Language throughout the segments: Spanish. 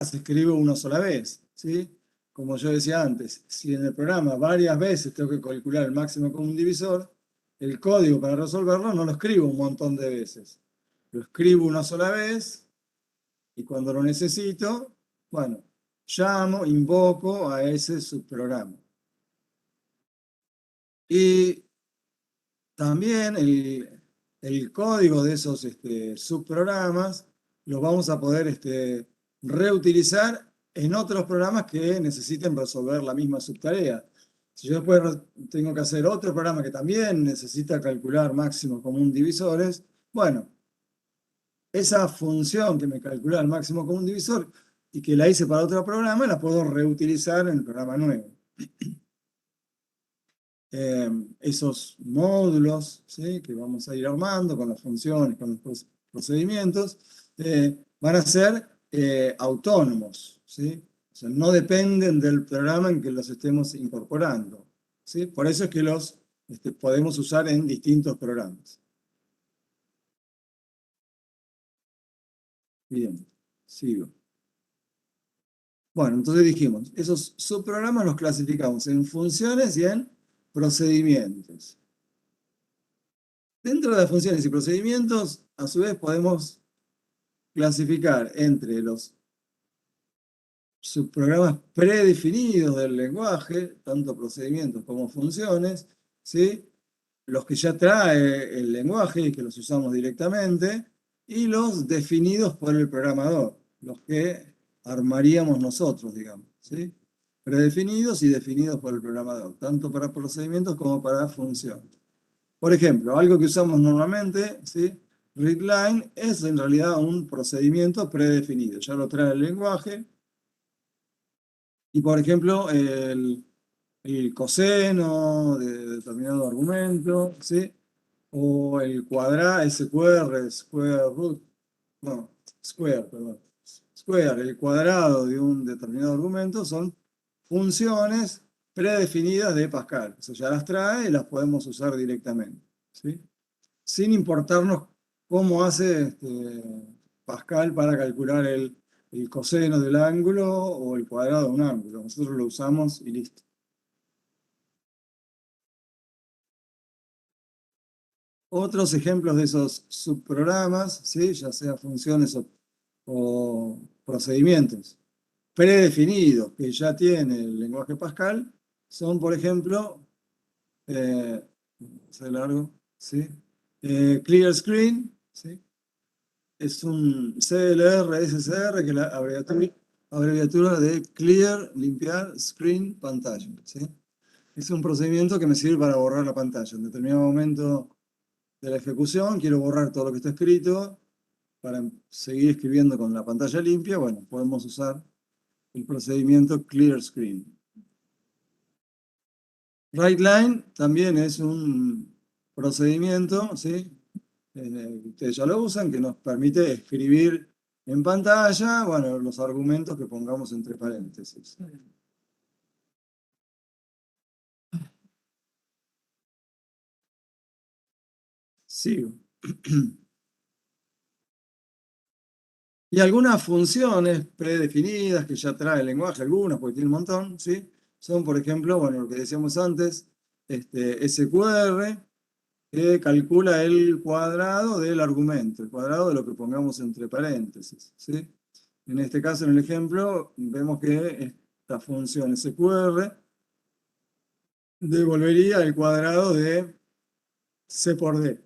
se escribe una sola vez, ¿sí? Como yo decía antes, si en el programa varias veces tengo que calcular el máximo común divisor, el código para resolverlo no lo escribo un montón de veces. Lo escribo una sola vez y cuando lo necesito, bueno, llamo, invoco a ese subprograma. Y también el código de esos subprogramas los vamos a poder reutilizar en otros programas que necesiten resolver la misma subtarea. Si yo después tengo que hacer otro programa que también necesita calcular máximos común divisores, bueno, esa función que me calcula el máximo común divisor y que la hice para otro programa, la puedo reutilizar en el programa nuevo. Esos módulos, ¿sí?, que vamos a ir armando con las funciones, con los procedimientos, van a ser autónomos, ¿sí? O sea, no dependen del programa en que los estemos incorporando, ¿sí? Por eso es que los podemos usar en distintos programas. Bien, sigo. Bueno, entonces dijimos, esos subprogramas los clasificamos en funciones y en procedimientos. Dentro de las funciones y procedimientos, a su vez podemos clasificar entre los subprogramas predefinidos del lenguaje, tanto procedimientos como funciones, ¿sí?, los que ya trae el lenguaje y que los usamos directamente, y los definidos por el programador, los que armaríamos nosotros, digamos, ¿sí? Predefinidos y definidos por el programador, tanto para procedimientos como para funciones. Por ejemplo, algo que usamos normalmente, ¿sí?, readline es en realidad un procedimiento predefinido, ya lo trae el lenguaje. Y por ejemplo, el coseno de determinado argumento, ¿sí?, o el cuadrado, SQR, square root, no, square, perdón. Square, el cuadrado de un determinado argumento, son funciones predefinidas de Pascal. O sea, ya las trae y las podemos usar directamente, ¿sí?, sin importarnos cómo hace Pascal para calcular el coseno del ángulo o el cuadrado de un ángulo. Nosotros lo usamos y listo. Otros ejemplos de esos subprogramas, ¿sí?, ya sea funciones o procedimientos predefinidos que ya tiene el lenguaje Pascal, son, por ejemplo, largo, ¿sí?, clear screen, ¿sí?, es un CLR, SSR, que es la abreviatura de Clear, limpiar, Screen, pantalla, ¿sí? Es un procedimiento que me sirve para borrar la pantalla. En determinado momento de la ejecución quiero borrar todo lo que está escrito para seguir escribiendo con la pantalla limpia. Bueno, podemos usar el procedimiento Clear Screen. WriteLine también es un procedimiento, ¿sí?, ustedes ya lo usan, que nos permite escribir en pantalla, bueno, los argumentos que pongamos entre paréntesis. Sigo. Y algunas funciones predefinidas que ya trae el lenguaje, algunas, porque tiene un montón, ¿sí?, son, por ejemplo, bueno, lo que decíamos antes, SQR, que calcula el cuadrado del argumento, el cuadrado de lo que pongamos entre paréntesis, ¿sí? En este caso, en el ejemplo, vemos que esta función SQR devolvería el cuadrado de C por D.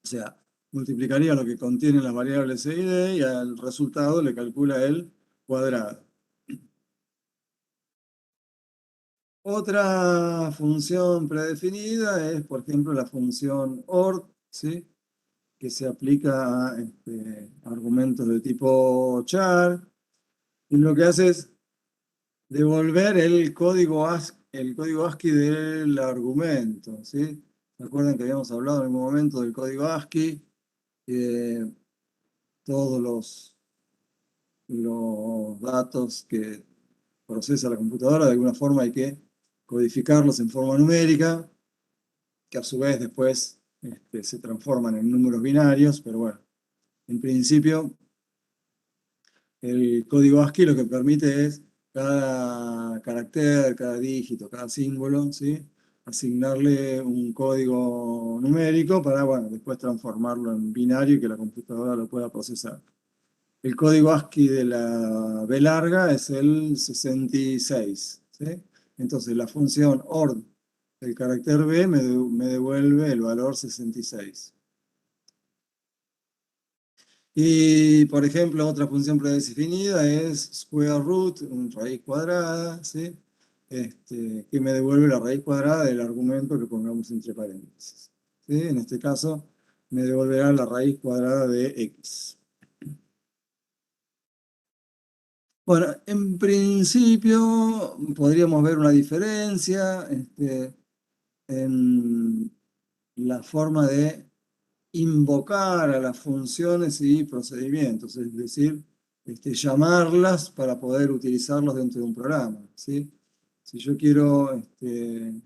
O sea, multiplicaría lo que contienen las variables C y D y al resultado le calcula el cuadrado. Otra función predefinida es, por ejemplo, la función OR, ¿sí?, que se aplica a argumentos de tipo char, y lo que hace es devolver el código ASCII del argumento, ¿sí? Recuerden que habíamos hablado en algún momento del código ASCII, que todos los datos que procesa la computadora, de alguna forma hay que codificarlos en forma numérica, que a su vez después se transforman en números binarios, pero bueno, en principio El código ASCII lo que permite es cada carácter, cada dígito, cada símbolo, ¿sí? Asignarle un código numérico para, bueno, después transformarlo en binario y que la computadora lo pueda procesar. El código ASCII de la B larga es el 66, ¿sí? Entonces la función OR del carácter B me devuelve el valor 66. Y, por ejemplo, otra función predefinida es square root, raíz cuadrada, ¿sí? Que me devuelve la raíz cuadrada del argumento que pongamos entre paréntesis, ¿sí? En este caso, me devolverá la raíz cuadrada de x. Bueno, en principio podríamos ver una diferencia en la forma de invocar a las funciones y procedimientos, es decir, llamarlas para poder utilizarlos dentro de un programa, ¿sí? Si yo quiero eh,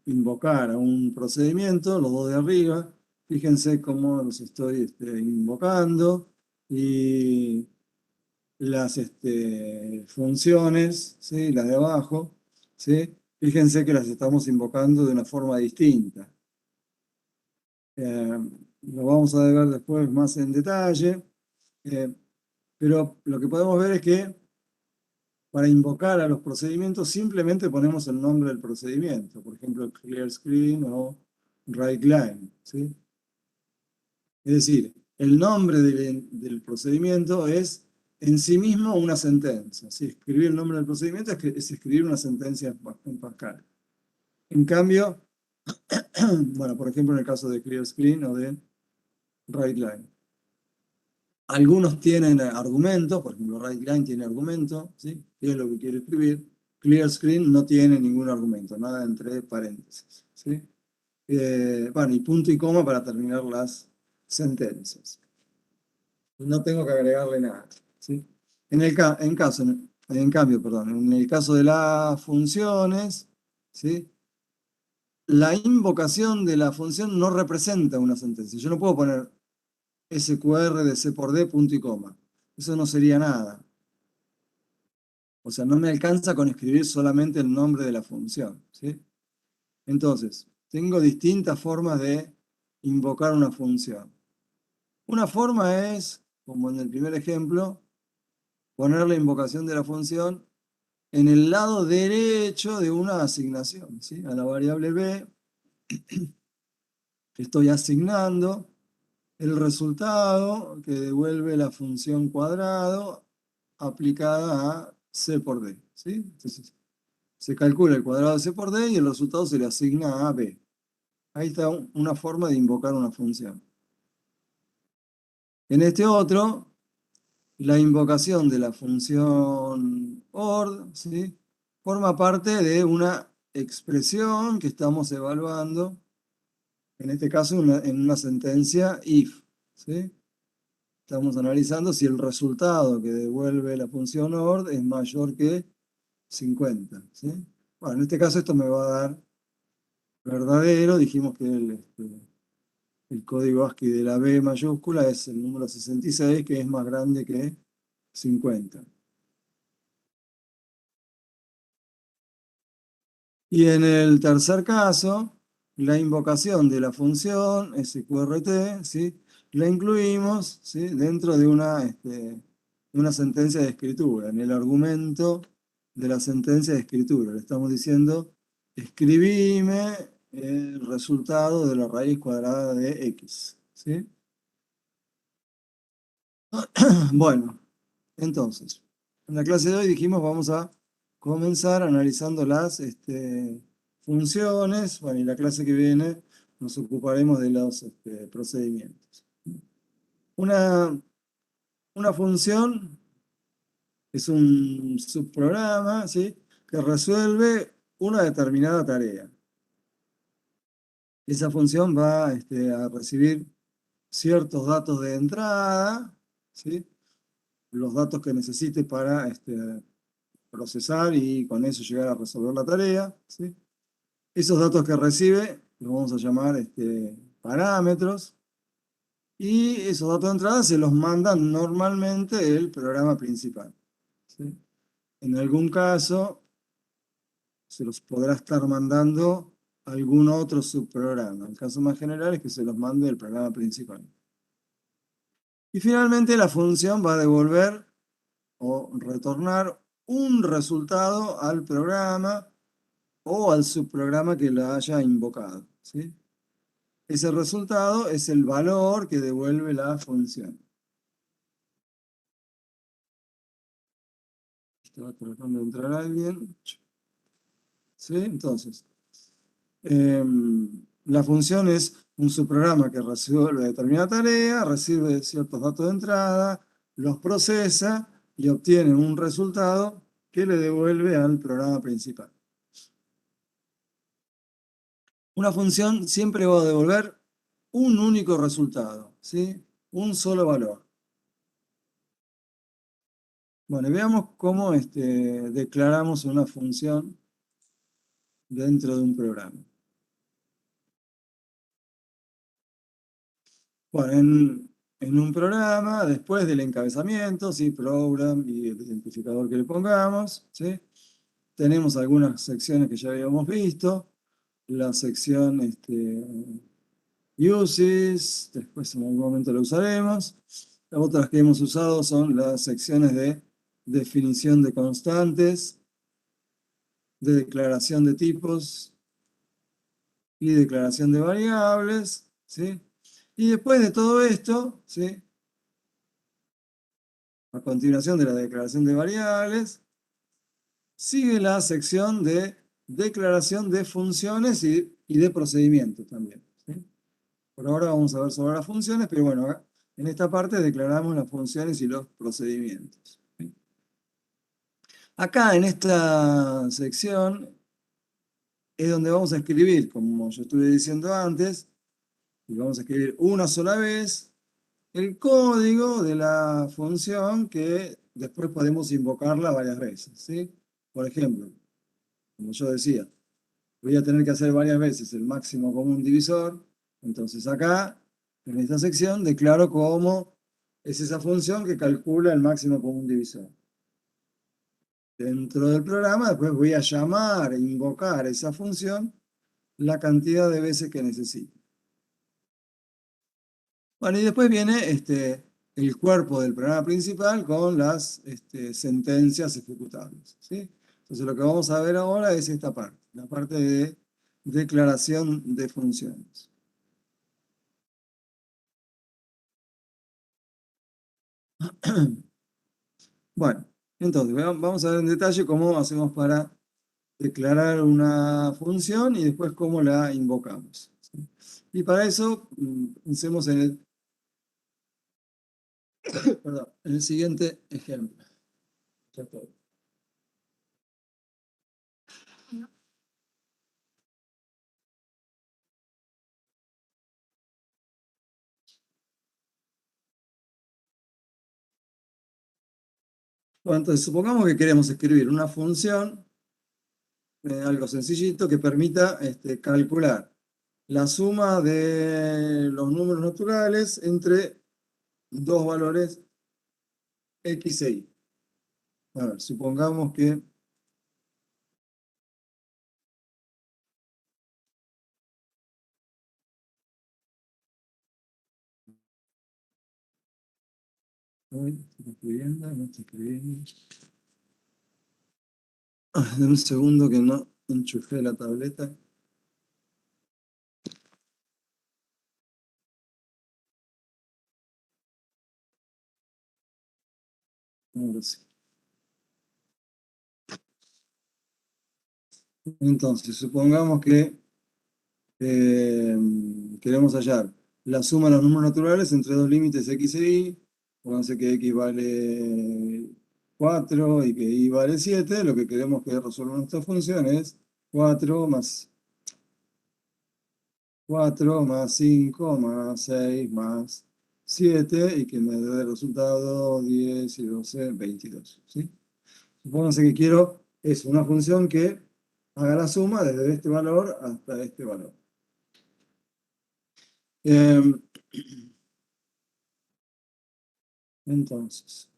invocar a un procedimiento, los dos de arriba, fíjense cómo los estoy invocando y las funciones, ¿sí? Las de abajo, ¿sí? Fíjense que las estamos invocando de una forma distinta. Eh, lo vamos a ver después más en detalle, eh, pero lo que podemos ver es que para invocar a los procedimientos simplemente ponemos el nombre del procedimiento, por ejemplo, clear screen o write line, ¿sí? Es decir, el nombre del procedimiento es en sí mismo una sentencia, ¿sí? Escribir el nombre del procedimiento es escribir una sentencia en Pascal. En cambio, bueno, por ejemplo, en el caso de clear screen o de write line. Algunos tienen argumentos, por ejemplo, WriteLine tiene argumento, ¿sí? ¿Qué es lo que quiere escribir? ClearScreen no tiene ningún argumento, nada entre paréntesis, ¿sí? Bueno, y punto y coma para terminar las sentencias. No tengo que agregarle nada, ¿sí? En cambio, perdón, en el caso de las funciones, ¿sí? La invocación de la función no representa una sentencia. Yo no puedo poner SQR de C por D, punto y coma. Eso no sería nada. O sea, no me alcanza con escribir solamente el nombre de la función, ¿sí? Entonces, tengo distintas formas de invocar una función. Una forma es, como en el primer ejemplo, poner la invocación de la función en el lado derecho de una asignación, ¿sí? A la variable b estoy asignando el resultado que devuelve la función cuadrado aplicada a c por d, ¿sí? Entonces, se calcula el cuadrado de c por d y el resultado se le asigna a b. Ahí está una forma de invocar una función. En este otro, la invocación de la función OR, ¿sí? Forma parte de una expresión que estamos evaluando, en este caso en una sentencia if, ¿sí? Estamos analizando si el resultado que devuelve la función OR es mayor que 50, ¿sí? Bueno, en este caso esto me va a dar verdadero. Dijimos que el código ASCII de la B mayúscula es el número 66, que es más grande que 50. Y en el tercer caso, la invocación de la función sqrt, ¿sí? La incluimos, ¿sí? Dentro de una sentencia de escritura, en el argumento de la sentencia de escritura. Le estamos diciendo, escribime el resultado de la raíz cuadrada de x, ¿sí? Bueno, entonces, en la clase de hoy dijimos vamos a comenzar analizando las funciones. Bueno, y la clase que viene nos ocuparemos de los procedimientos. Una, una función es un subprograma, ¿sí? Que resuelve una determinada tarea. Esa función va a recibir ciertos datos de entrada, ¿sí? Los datos que necesite para procesar y con eso llegar a resolver la tarea, ¿sí? Esos datos que recibe los vamos a llamar parámetros, y esos datos de entrada se los manda normalmente el programa principal, ¿sí? En algún caso se los podrá estar mandando algún otro subprograma. El caso más general es que se los mande el programa principal. Y finalmente la función va a devolver o retornar un resultado al programa o al subprograma que la haya invocado, ¿sí? Ese resultado es el valor que devuelve la función. Estaba tratando de entrar alguien. ¿Sí? Entonces, la función es un subprograma que resuelve determinada tarea, recibe ciertos datos de entrada, los procesa y obtiene un resultado que le devuelve al programa principal. Una función siempre va a devolver un único resultado, ¿sí? Un solo valor. Bueno, y veamos cómo declaramos una función dentro de un programa. Bueno, en un programa, después del encabezamiento, ¿sí? Program y el identificador que le pongamos, ¿sí? Tenemos algunas secciones que ya habíamos visto. La sección uses, después en algún momento la usaremos. Las otras que hemos usado son las secciones de definición de constantes, de declaración de tipos y declaración de variables, ¿sí? Y después de todo esto, ¿sí? A continuación de la declaración de variables, sigue la sección de declaración de funciones y de procedimientos también, ¿sí? Por ahora vamos a ver sobre las funciones, pero bueno, en esta parte declaramos las funciones y los procedimientos, ¿sí? Acá en esta sección es donde vamos a escribir, como yo estuve diciendo antes, y vamos a escribir una sola vez el código de la función que después podemos invocarla varias veces, ¿sí? Por ejemplo, como yo decía, voy a tener que hacer varias veces el máximo común divisor. Entonces acá, en esta sección, declaro cómo es esa función que calcula el máximo común divisor. Dentro del programa, después voy a llamar e invocar esa función la cantidad de veces que necesite. Bueno, y después viene el cuerpo del programa principal con las sentencias ejecutables, ¿sí? Entonces lo que vamos a ver ahora es esta parte, la parte de declaración de funciones. Bueno, entonces vamos a ver en detalle cómo hacemos para declarar una función y después cómo la invocamos, ¿sí? Y para eso pensemos perdón, en el siguiente ejemplo. Ya está. Bueno, entonces supongamos que queremos escribir una función, algo sencillito, que permita calcular la suma de los números naturales entre dos valores x e y. A ver, supongamos que... Uy, estoy escribiendo, no estoy escribiendo. Dame un segundo que no enchufé la tableta. Ahora sí. Entonces, supongamos que queremos hallar la suma de los números naturales entre dos límites x e y. Pónganse que x vale 4 y que y vale 7. Lo que queremos que resuelva nuestra función es 4 más 4 más 5 más 6 más 7 y que me dé el resultado 10 y 12, 22, ¿sí? Supónganse que quiero es una función que haga la suma desde este valor hasta este valor. Entonces,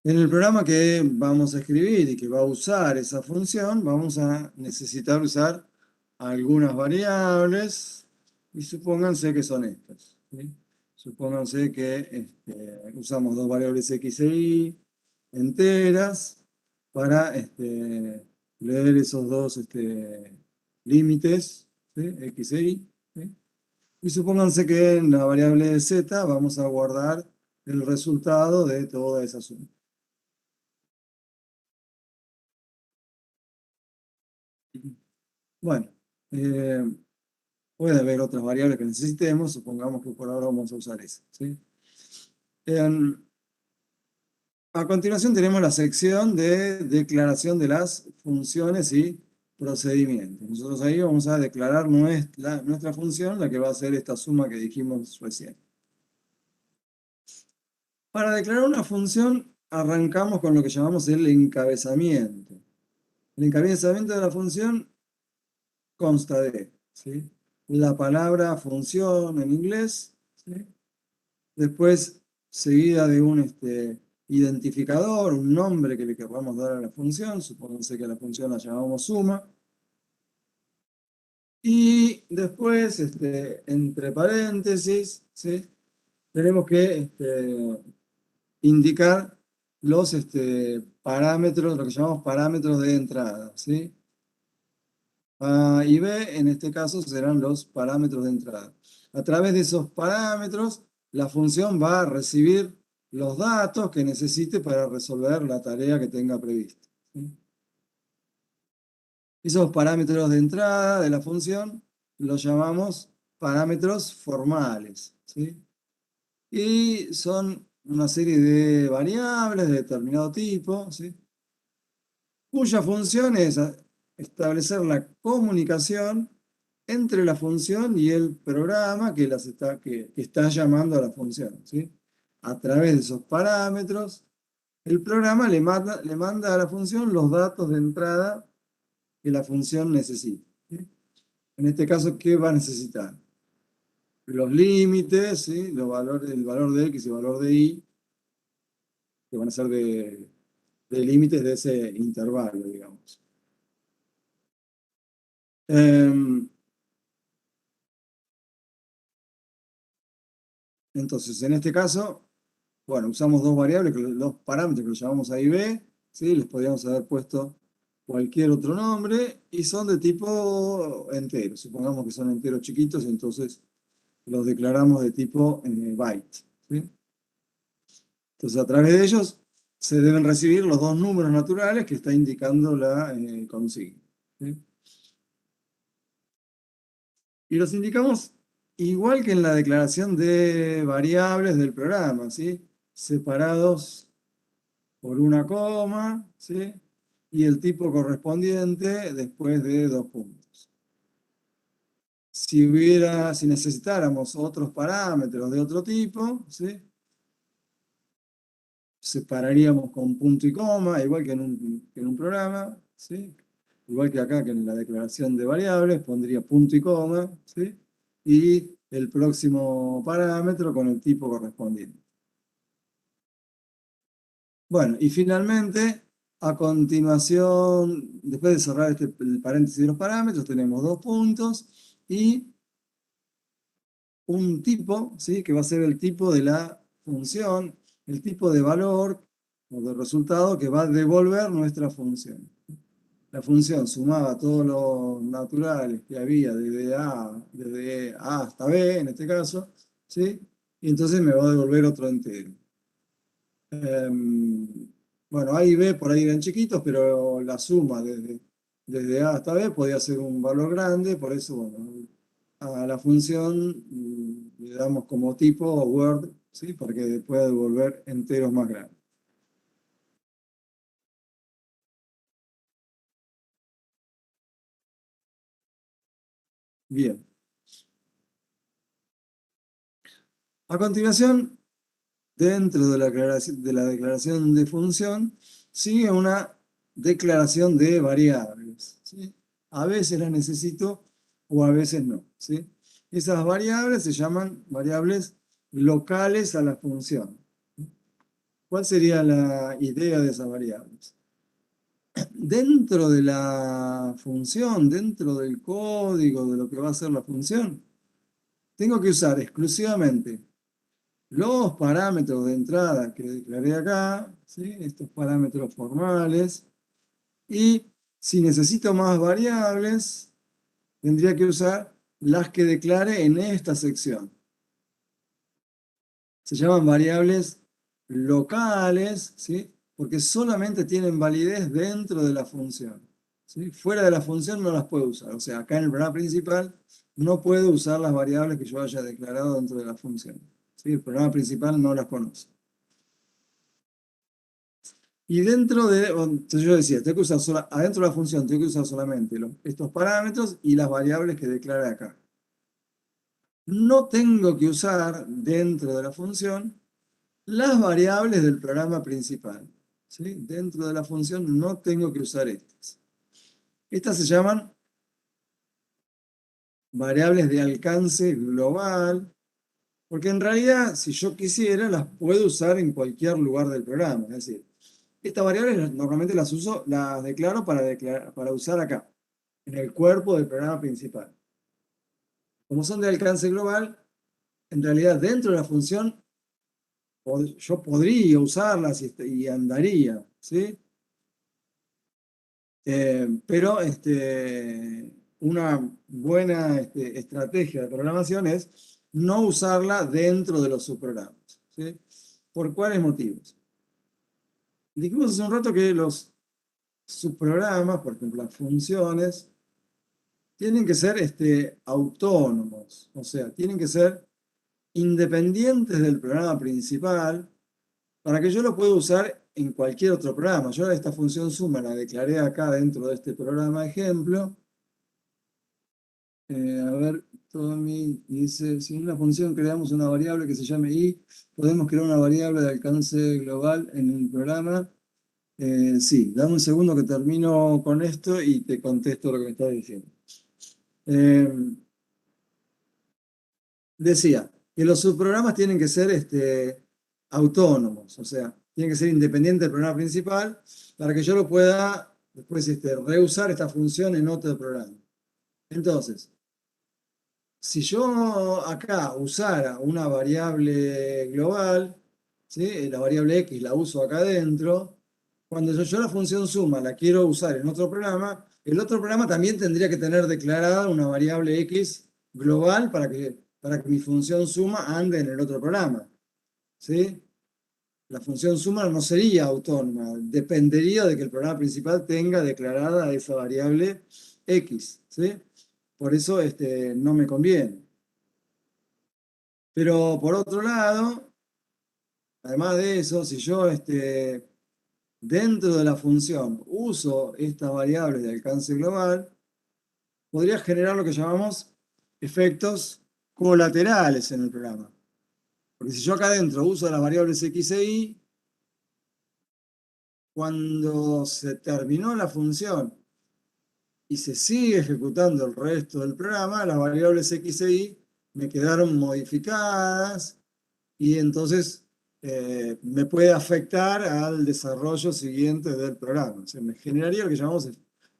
en el programa que vamos a escribir y que va a usar esa función, vamos a necesitar usar algunas variables y supónganse que son estas, ¿sí? Supónganse que usamos dos variables x e y enteras para leer esos dos límites, ¿sí? X e y. ¿Sí? Y supónganse que en la variable z vamos a guardar el resultado de toda esa suma. Bueno, eh, puede haber otras variables que necesitemos, supongamos que por ahora vamos a usar esa, ¿sí? En- a continuación tenemos la sección de declaración de las funciones y procedimientos. Nosotros ahí vamos a declarar nuestra función, la que va a ser esta suma que dijimos recién. Para declarar una función arrancamos con lo que llamamos el encabezamiento. El encabezamiento de la función consta de, ¿sí? La palabra función en inglés, ¿sí? Después seguida de un identificador, un nombre que le queramos dar a la función, supónganse que a la función la llamamos suma, y después, entre paréntesis, ¿sí? Tenemos que indicar los parámetros, lo que llamamos parámetros de entrada, ¿sí? A y B, en este caso, serán los parámetros de entrada. A través de esos parámetros, la función va a recibir los datos que necesite para resolver la tarea que tenga prevista, ¿sí? Esos parámetros de entrada de la función los llamamos parámetros formales, ¿sí? Y son una serie de variables de determinado tipo, ¿sí? Cuya función es establecer la comunicación entre la función y el programa que está llamando a la función, ¿sí? A través de esos parámetros, el programa le manda a la función los datos de entrada que la función necesita, ¿sí? En este caso, ¿qué va a necesitar? Los límites, ¿sí? El valor de x y el valor de y, que van a ser de límites de ese intervalo, digamos. Em, entonces, en este caso, bueno, usamos dos variables, dos parámetros que los llamamos A y B, ¿sí? Les podríamos haber puesto cualquier otro nombre y son de tipo entero. Supongamos que son enteros chiquitos, entonces los declaramos de tipo byte, ¿sí? Entonces, a través de ellos se deben recibir los dos números naturales que está indicando la consigna, ¿sí? Y los indicamos igual que en la declaración de variables del programa, ¿sí? Separados por una coma, ¿sí? Y el tipo correspondiente después de dos puntos. Si necesitáramos otros parámetros de otro tipo, ¿sí? Separaríamos con punto y coma, igual que en un programa, ¿sí? Igual que acá, que en la declaración de variables, pondría punto y coma, ¿sí? Y el próximo parámetro con el tipo correspondiente. Bueno, y finalmente, a continuación, después de cerrar el paréntesis de los parámetros, tenemos dos puntos y un tipo, ¿sí? Que va a ser el tipo de la función, el tipo de valor o de resultado que va a devolver nuestra función. La función sumaba todos los naturales que había desde A hasta B, en este caso, ¿sí? Y entonces me va a devolver otro entero. Bueno, A y B por ahí eran chiquitos, pero la suma desde A hasta B podía ser un valor grande, por eso, bueno, a la función le damos como tipo word, ¿sí? Para que pueda devolver enteros más grandes. Bien. A continuación, dentro de la declaración de función, sigue una declaración de variables, ¿sí? A veces las necesito o a veces no, ¿sí? Esas variables se llaman variables locales a la función. ¿Cuál sería la idea de esas variables? Dentro de la función, dentro del código de lo que va a ser la función, tengo que usar exclusivamente los parámetros de entrada que declaré acá, ¿sí? Estos parámetros formales, y si necesito más variables, tendría que usar las que declare en esta sección. Se llaman variables locales, ¿sí? Porque solamente tienen validez dentro de la función, ¿sí? Fuera de la función no las puedo usar. O sea, acá en el programa principal no puedo usar las variables que yo haya declarado dentro de la función, ¿sí? El programa principal no las conoce. Y dentro de, entonces yo decía, tengo que usar adentro de la función tengo que usar solamente estos parámetros y las variables que declare acá. No tengo que usar dentro de la función las variables del programa principal, ¿sí? Dentro de la función no tengo que usar estas. Estas se llaman variables de alcance global, porque en realidad, si yo quisiera, las puedo usar en cualquier lugar del programa. Es decir, estas variables normalmente las uso, las declaro para usar acá, en el cuerpo del programa principal. Como son de alcance global, en realidad dentro de la función yo podría usarlas y andaría, ¿sí? Pero una buena estrategia de programación es no usarla dentro de los subprogramas, ¿sí? ¿Por cuáles motivos? Dijimos hace un rato que los subprogramas, por ejemplo, las funciones, tienen que ser autónomos, o sea, tienen que ser independientes del programa principal para que yo lo pueda usar en cualquier otro programa. Yo esta función suma la declaré acá dentro de este programa ejemplo. A ver, Tommy dice, si en una función creamos una variable que se llame i, podemos crear una variable de alcance global en el programa. Sí, dame un segundo que termino con esto y te contesto lo que me estás diciendo. Eh, Decía que los subprogramas tienen que ser autónomos, o sea, tienen que ser independientes del programa principal para que yo lo pueda después reusar esta función en otro programa. Entonces, si yo acá usara una variable global, ¿sí? La variable x la uso acá adentro, cuando yo la función suma la quiero usar en otro programa, el otro programa también tendría que tener declarada una variable x global para que mi función suma ande en el otro programa, ¿sí? La función suma no sería autónoma, dependería de que el programa principal tenga declarada esa variable x, ¿sí? Por eso no me conviene. Pero por otro lado, además de eso, si yo dentro de la función uso estas variables de alcance global, podría generar lo que llamamos efectos colaterales en el programa. Porque si yo acá adentro uso las variables x e y, cuando se terminó la función y se sigue ejecutando el resto del programa, las variables x e y me quedaron modificadas y entonces me puede afectar al desarrollo siguiente del programa. O sea, me generaría lo que llamamos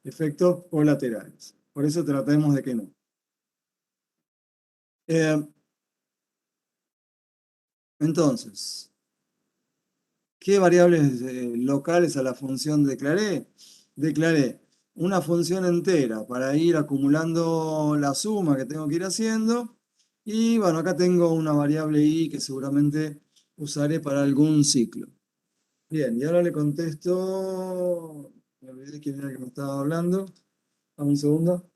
efectos colaterales. Por eso tratemos de que no. Eh, entonces, ¿qué variables locales a la función declaré? Declaré una función entera para ir acumulando la suma que tengo que ir haciendo. Y bueno, acá tengo una variable i que seguramente usaré para algún ciclo. Bien, y ahora le contesto. Me olvidé quién era el que me estaba hablando. Dame un segundo.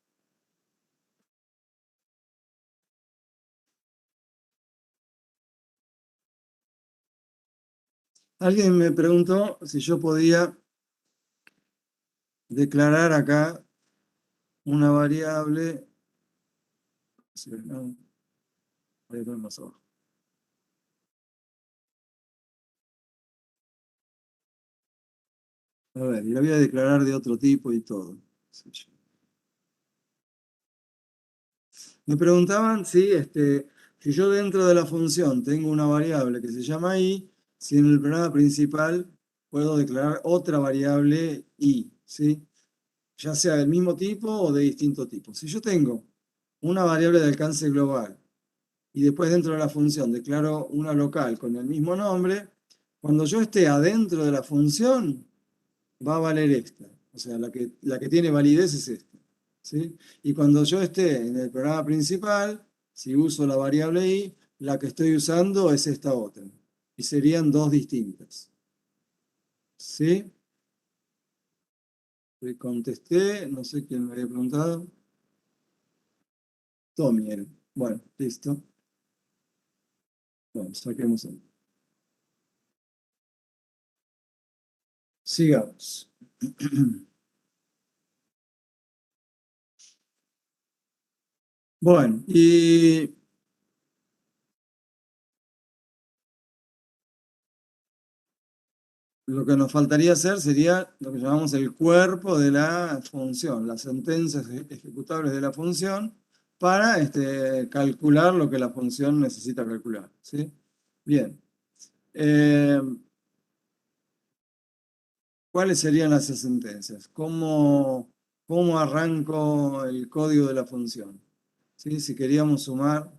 Alguien me preguntó si yo podía declarar acá una variable. Sí, no, voy a poner más abajo. A ver, y la voy a declarar de otro tipo y todo. Me preguntaban si yo dentro de la función tengo una variable que se llama i, si en el programa principal puedo declarar otra variable i, ¿sí? Ya sea del mismo tipo o de distinto tipo. Si yo tengo una variable de alcance global y después dentro de la función declaro una local con el mismo nombre, cuando yo esté adentro de la función, va a valer esta. O sea, la que tiene validez es esta. ¿Sí? Y cuando yo esté en el programa principal, si uso la variable i, la que estoy usando es esta otra. Y serían dos distintas. ¿Sí? Le contesté, no sé quién me había preguntado. Tommy era. Bueno, listo. Bueno, saquemos ahí. Sigamos. Bueno, y lo que nos faltaría hacer sería lo que llamamos el cuerpo de la función, las sentencias ejecutables de la función, para calcular lo que la función necesita calcular. ¿Sí? Bien. Eh, ¿Cuáles serían las sentencias? ¿Cómo arranco el código de la función? ¿Sí? Si queremos sumar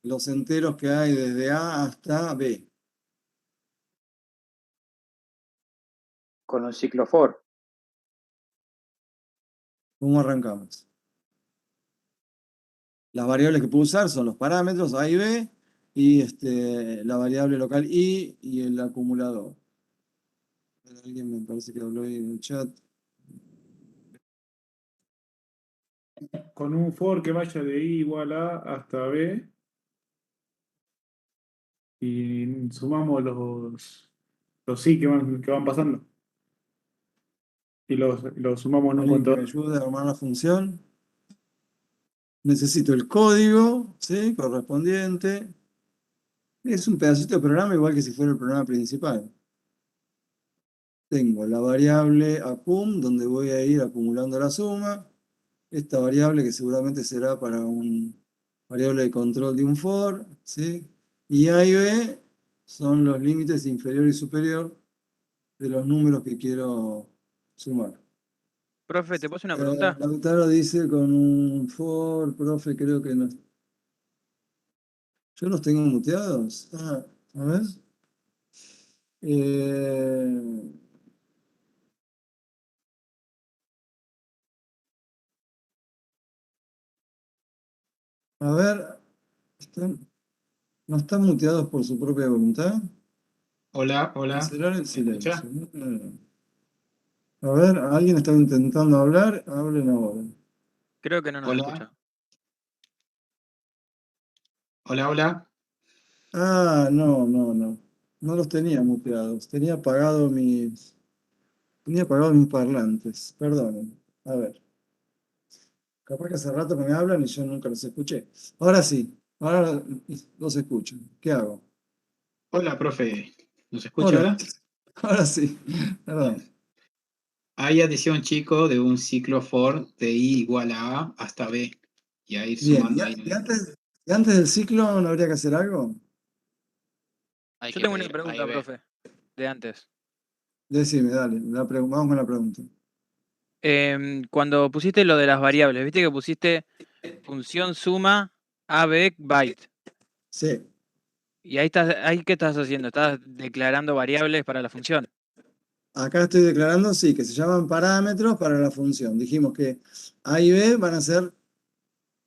los enteros que hay desde A hasta B, Con un ciclo for. ¿cómo arrancamos? Las variables que puedo usar son los parámetros A y B y la variable local I y el acumulador. Alguien me parece que habló ahí en el chat. Con un for que vaya de i igual a hasta b y sumamos los i que van pasando y los sumamos en un Alguien que me contador. ayude a armar la función. Necesito el código, ¿sí? Correspondiente. Es un pedacito de programa igual que si fuera el programa principal. Tengo la variable accum, donde voy a ir acumulando la suma. Esta variable que seguramente será para un variable de control de un for, ¿sí? Y A y B son los límites inferior y superior de los números que quiero sumar. Profe, ¿te puedo hacer una pregunta? Lautaro dice con un for, profe, creo que no. ¿Yo los tengo muteados? Ah, a ver. Eh, a ver, ¿no están muteados por su propia voluntad? Hola, hola. Cancelar el ¿Me escucha? silencio. A ver, ¿alguien está intentando hablar? Hablen ahora. Creo que no nos Hola, escucha. hola, hola. Ah, no, no, no. No los tenía muteados. Tenía apagados mis parlantes. Perdonen. A ver. Capaz que hace rato que me hablan y yo nunca los escuché. Ahora sí. Ahora los escucho. ¿Qué hago? Hola, profe. ¿Nos escucha Hola. ahora? Ahora sí. Perdón. Hay adición, chico, de un ciclo for de i igual a hasta b. Y a ir Bien. sumando ¿Y, ahí. y antes, y antes del ciclo no habría que hacer algo? Hay Yo que tengo una pedir a y pregunta, b. profe, de antes. Decime, dale. Vamos con la pregunta. Cuando pusiste lo de las variables, viste que pusiste función suma AB byte. Sí. Y ahí ¿qué estás haciendo? Estás declarando variables para la función. Acá estoy declarando, sí, que se llaman parámetros para la función. Dijimos que A y B van a ser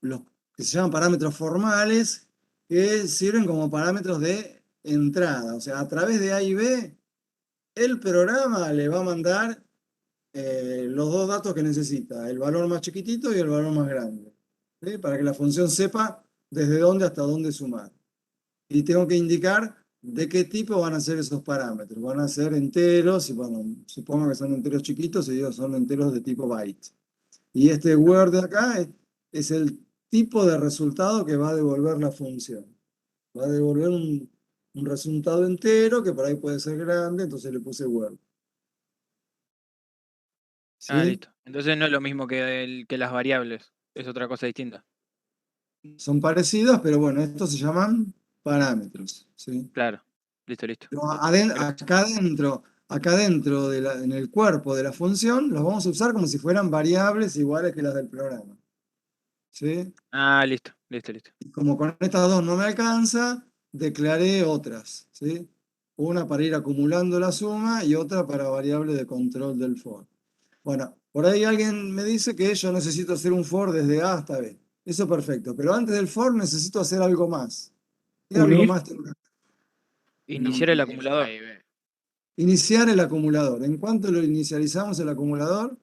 los que se llaman parámetros formales, que sirven como parámetros de entrada. O sea, a través de A y B, el programa le va a mandar los dos datos que necesita, el valor más chiquitito y el valor más grande, ¿sí? Para que la función sepa desde dónde hasta dónde sumar. Y tengo que indicar de qué tipo van a ser esos parámetros. Van a ser enteros, y bueno, supongo que son enteros chiquitos, y digo, son enteros de tipo byte. Y este word de acá es el tipo de resultado que va a devolver la función. Va a devolver un resultado entero que por ahí puede ser grande, entonces le puse word. Ah, ¿Sí? listo. Entonces no es lo mismo que las variables. Es otra cosa distinta. Son parecidos, pero bueno, estos se llaman parámetros, ¿sí? Claro. Listo, listo. Pero Pero- acá dentro en el cuerpo de la función, los vamos a usar como si fueran variables iguales que las del programa, ¿sí? Ah, listo, listo, listo. Y como con estas dos no me alcanza, declaré otras, ¿sí? Una para ir acumulando la suma y otra para variable de control del for. Bueno, por ahí alguien me dice que yo necesito hacer un for desde A hasta B. Eso perfecto, pero antes del for necesito hacer algo más. ¿Qué Un algo if, más tengo que hacer? Iniciar el acumulador. Iniciar el acumulador. ¿En cuánto lo inicializamos el acumulador?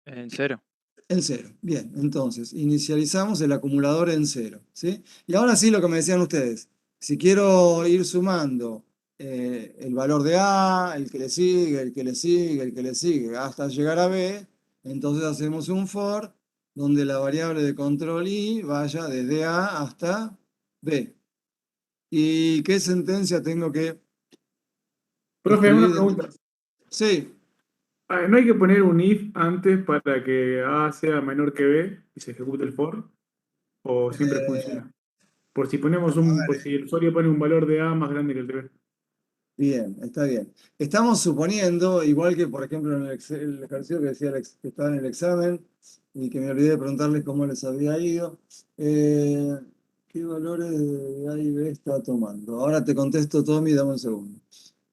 En 0. En 0. Bien, entonces inicializamos el acumulador en 0, ¿sí? Y ahora sí lo que me decían ustedes. Si quiero ir sumando el valor de A, el que le sigue, el que le sigue, el que le sigue, hasta llegar a B, entonces hacemos un for donde la variable de control I vaya desde A hasta B. ¿Y qué sentencia tengo que profe, una escribir pregunta. Sí, ¿No hay que poner un if antes para que A sea menor que B y se ejecute el for? ¿O siempre eh, funciona? Por si el usuario pone un valor de A más grande que el de B. bien, está bien. Estamos suponiendo, igual que por ejemplo en el ejercicio que decía que estaba en el examen y que me olvidé de preguntarles cómo les había ido, eh, ¿qué valores de A y B está tomando? Ahora te contesto, Tommy, dame un segundo.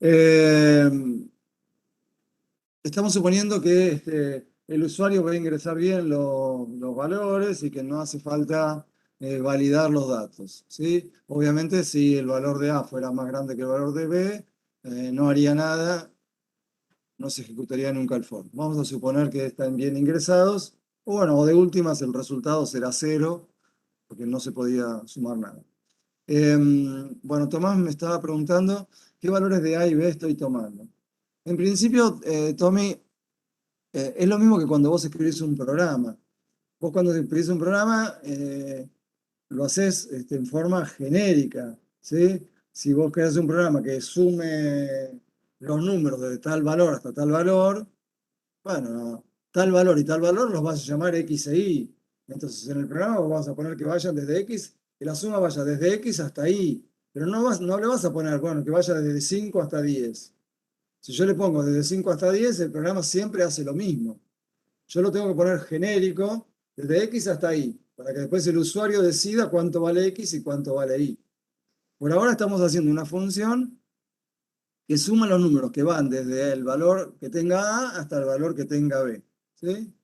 Eh, Estamos suponiendo que el usuario va a ingresar bien los valores y que no hace falta validar los datos, ¿sí? Obviamente, si el valor de A fuera más grande que el valor de B, no haría nada, no se ejecutaría nunca el for. Vamos a suponer que están bien ingresados, o bueno, o de últimas el resultado será 0, porque no se podía sumar nada. Bueno, Tomás me estaba preguntando qué valores de A y B estoy tomando. En principio, Tommy, es lo mismo que cuando vos escribís un programa. Vos cuando escribís un programa lo haces en forma genérica, ¿sí? Si vos creas un programa que sume los números de tal valor hasta tal valor, bueno, tal valor y tal valor los vas a llamar X e Y. Entonces en el programa vos vas a poner que vayan desde X, que la suma vaya desde X hasta Y. Pero no le vas a poner, bueno, que vaya desde 5 hasta 10. Si yo le pongo desde 5 hasta 10, el programa siempre hace lo mismo. Yo lo tengo que poner genérico desde X hasta Y, para que después el usuario decida cuánto vale X y cuánto vale Y. Por ahora estamos haciendo una función que suma los números que van desde el valor que tenga A hasta el valor que tenga B, ¿sí?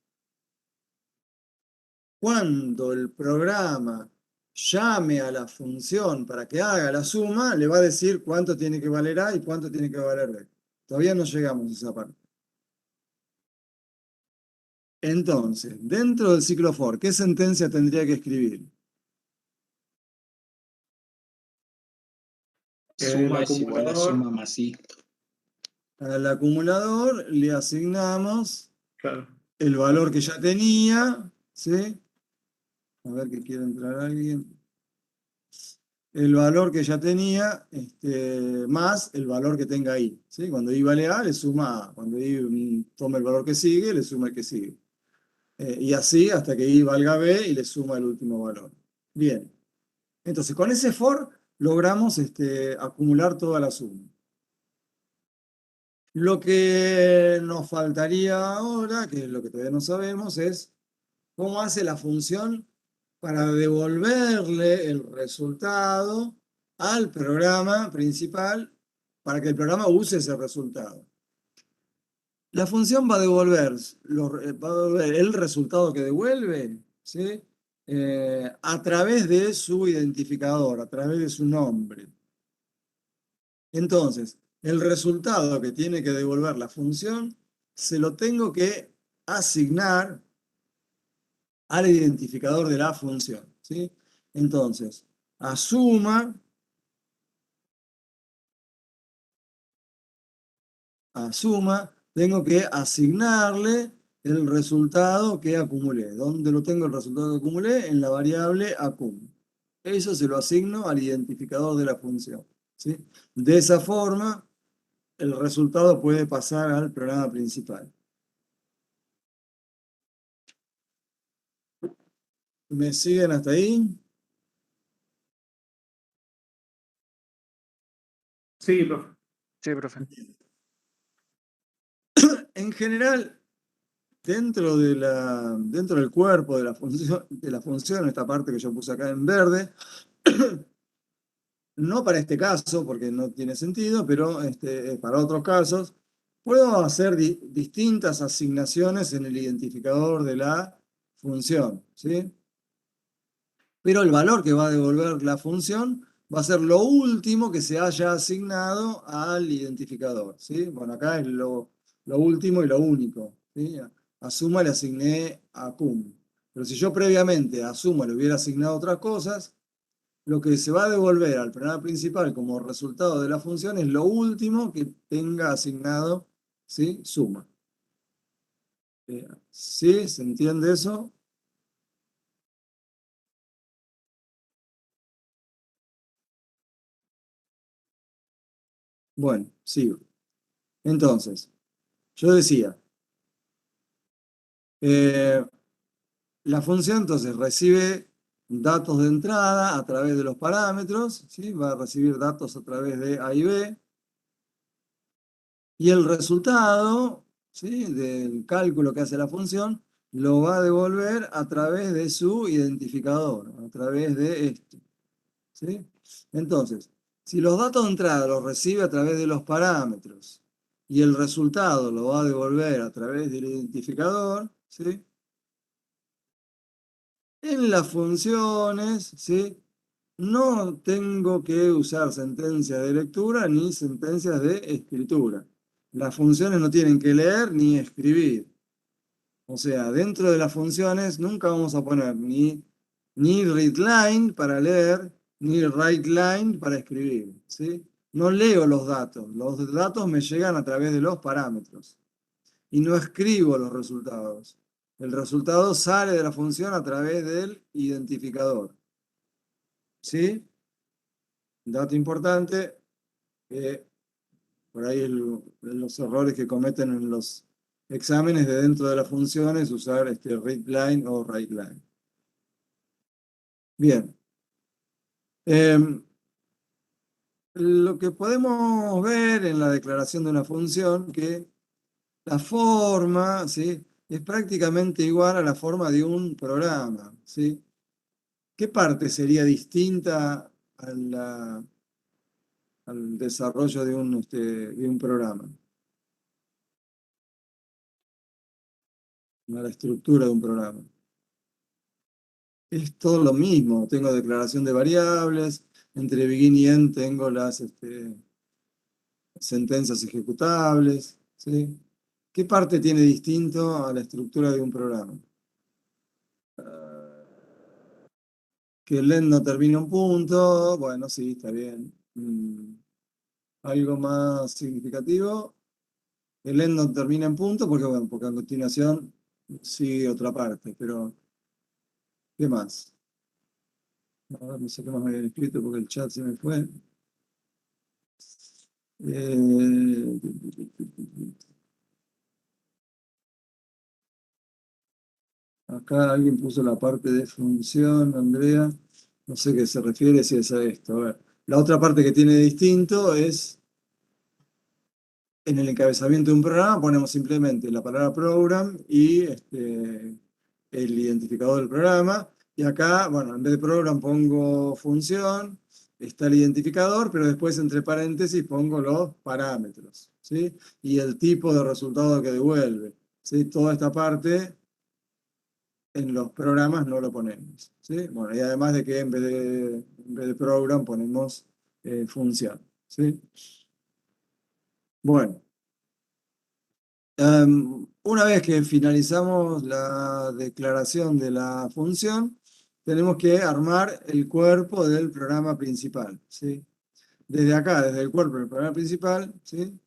Cuando el programa llame a la función para que haga la suma, le va a decir cuánto tiene que valer A y cuánto tiene que valer B. Todavía no llegamos a esa parte. Entonces, dentro del ciclo for, ¿qué sentencia tendría que escribir? El Suma es igual a acumulador, suma más I. Al acumulador le asignamos claro. el valor que ya tenía, ¿sí? A ver que quiere entrar alguien. El valor que ya tenía, más el valor que tenga I, ¿sí? Cuando I vale A, le suma A. Cuando I toma el valor que sigue, le suma el que sigue. Y así hasta que I valga B y le suma el último valor. Bien. Entonces, con ese for logramos acumular toda la suma. Lo que nos faltaría ahora, que es lo que todavía no sabemos, es cómo hace la función para devolverle el resultado al programa principal para que el programa use ese resultado. La función va a devolver el resultado que devuelve, ¿sí? A través de su identificador, a través de su nombre. Entonces, el resultado que tiene que devolver la función se lo tengo que asignar al identificador de la función, ¿sí? Entonces, a suma tengo que asignarle el resultado que acumulé. ¿Dónde lo tengo el resultado que acumulé? En la variable acum. Eso se lo asigno al identificador de la función, ¿sí? De esa forma, el resultado puede pasar al programa principal. ¿Me siguen hasta ahí? Sí, profe. Sí, profe. En general, dentro del cuerpo de la función, esta parte que yo puse acá en verde, no para este caso, porque no tiene sentido, pero para otros casos, puedo hacer distintas asignaciones en el identificador de la función, ¿sí? Pero el valor que va a devolver la función va a ser lo último que se haya asignado al identificador, ¿sí? Bueno, acá es lo último y lo único, ¿sí? A suma le asigné a cum. Pero si yo previamente a suma le hubiera asignado otras cosas, lo que se va a devolver al programa principal como resultado de la función es lo último que tenga asignado, ¿sí? Suma. ¿Sí? ¿Se entiende eso? Bueno, sigo. Entonces, yo decía, la función entonces recibe datos de entrada a través de los parámetros, ¿sí? Va a recibir datos a través de A y B, y el resultado, ¿sí? Del cálculo que hace la función lo va a devolver a través de su identificador, a través de esto, ¿sí? Entonces, si los datos de entrada los recibe a través de los parámetros y el resultado lo va a devolver a través del identificador, ¿sí? En las funciones, ¿sí? No tengo que usar sentencias de lectura ni sentencias de escritura. Las funciones no tienen que leer ni escribir. O sea, dentro de las funciones nunca vamos a poner ni readline para leer, ni writeline para escribir, ¿sí? No leo los datos me llegan a través de los parámetros y no escribo los resultados. El resultado sale de la función a través del identificador, ¿sí? Dato importante, por ahí los errores que cometen en los exámenes de dentro de la función es usar readline o writeline. Bien. Lo que podemos ver en la declaración de una función, que la forma, ¿sí? Es prácticamente igual a la forma de un programa, ¿sí? ¿Qué parte sería distinta al desarrollo de un programa? A la estructura de un programa. Es todo lo mismo. Tengo declaración de variables. Entre begin y end tengo las sentencias ejecutables, ¿sí? ¿Qué parte tiene distinto a la estructura de un programa? Que el end no termina un punto. Bueno, sí, está bien. Algo más significativo. El end no termina en punto porque, bueno, porque a continuación sigue otra parte. Pero, ¿qué más? A ver, no sé qué más me habían escrito porque el chat se me fue. Eh, Acá alguien puso la parte de función, Andrea. No sé qué se refiere si es a esto. A ver, la otra parte que tiene distinto es en el encabezamiento de un programa ponemos simplemente la palabra program y el identificador del programa. Y acá, bueno, en vez de program pongo función, está el identificador, pero después entre paréntesis pongo los parámetros, ¿sí? Y el tipo de resultado que devuelve, ¿sí? Toda esta parte en los programas no lo ponemos, ¿sí? Bueno, y además de que en vez de program ponemos función, ¿sí? Bueno. Una vez que finalizamos la declaración de la función, tenemos que armar el cuerpo del programa principal, ¿sí? Desde acá, desde el cuerpo del programa principal, ¿sí?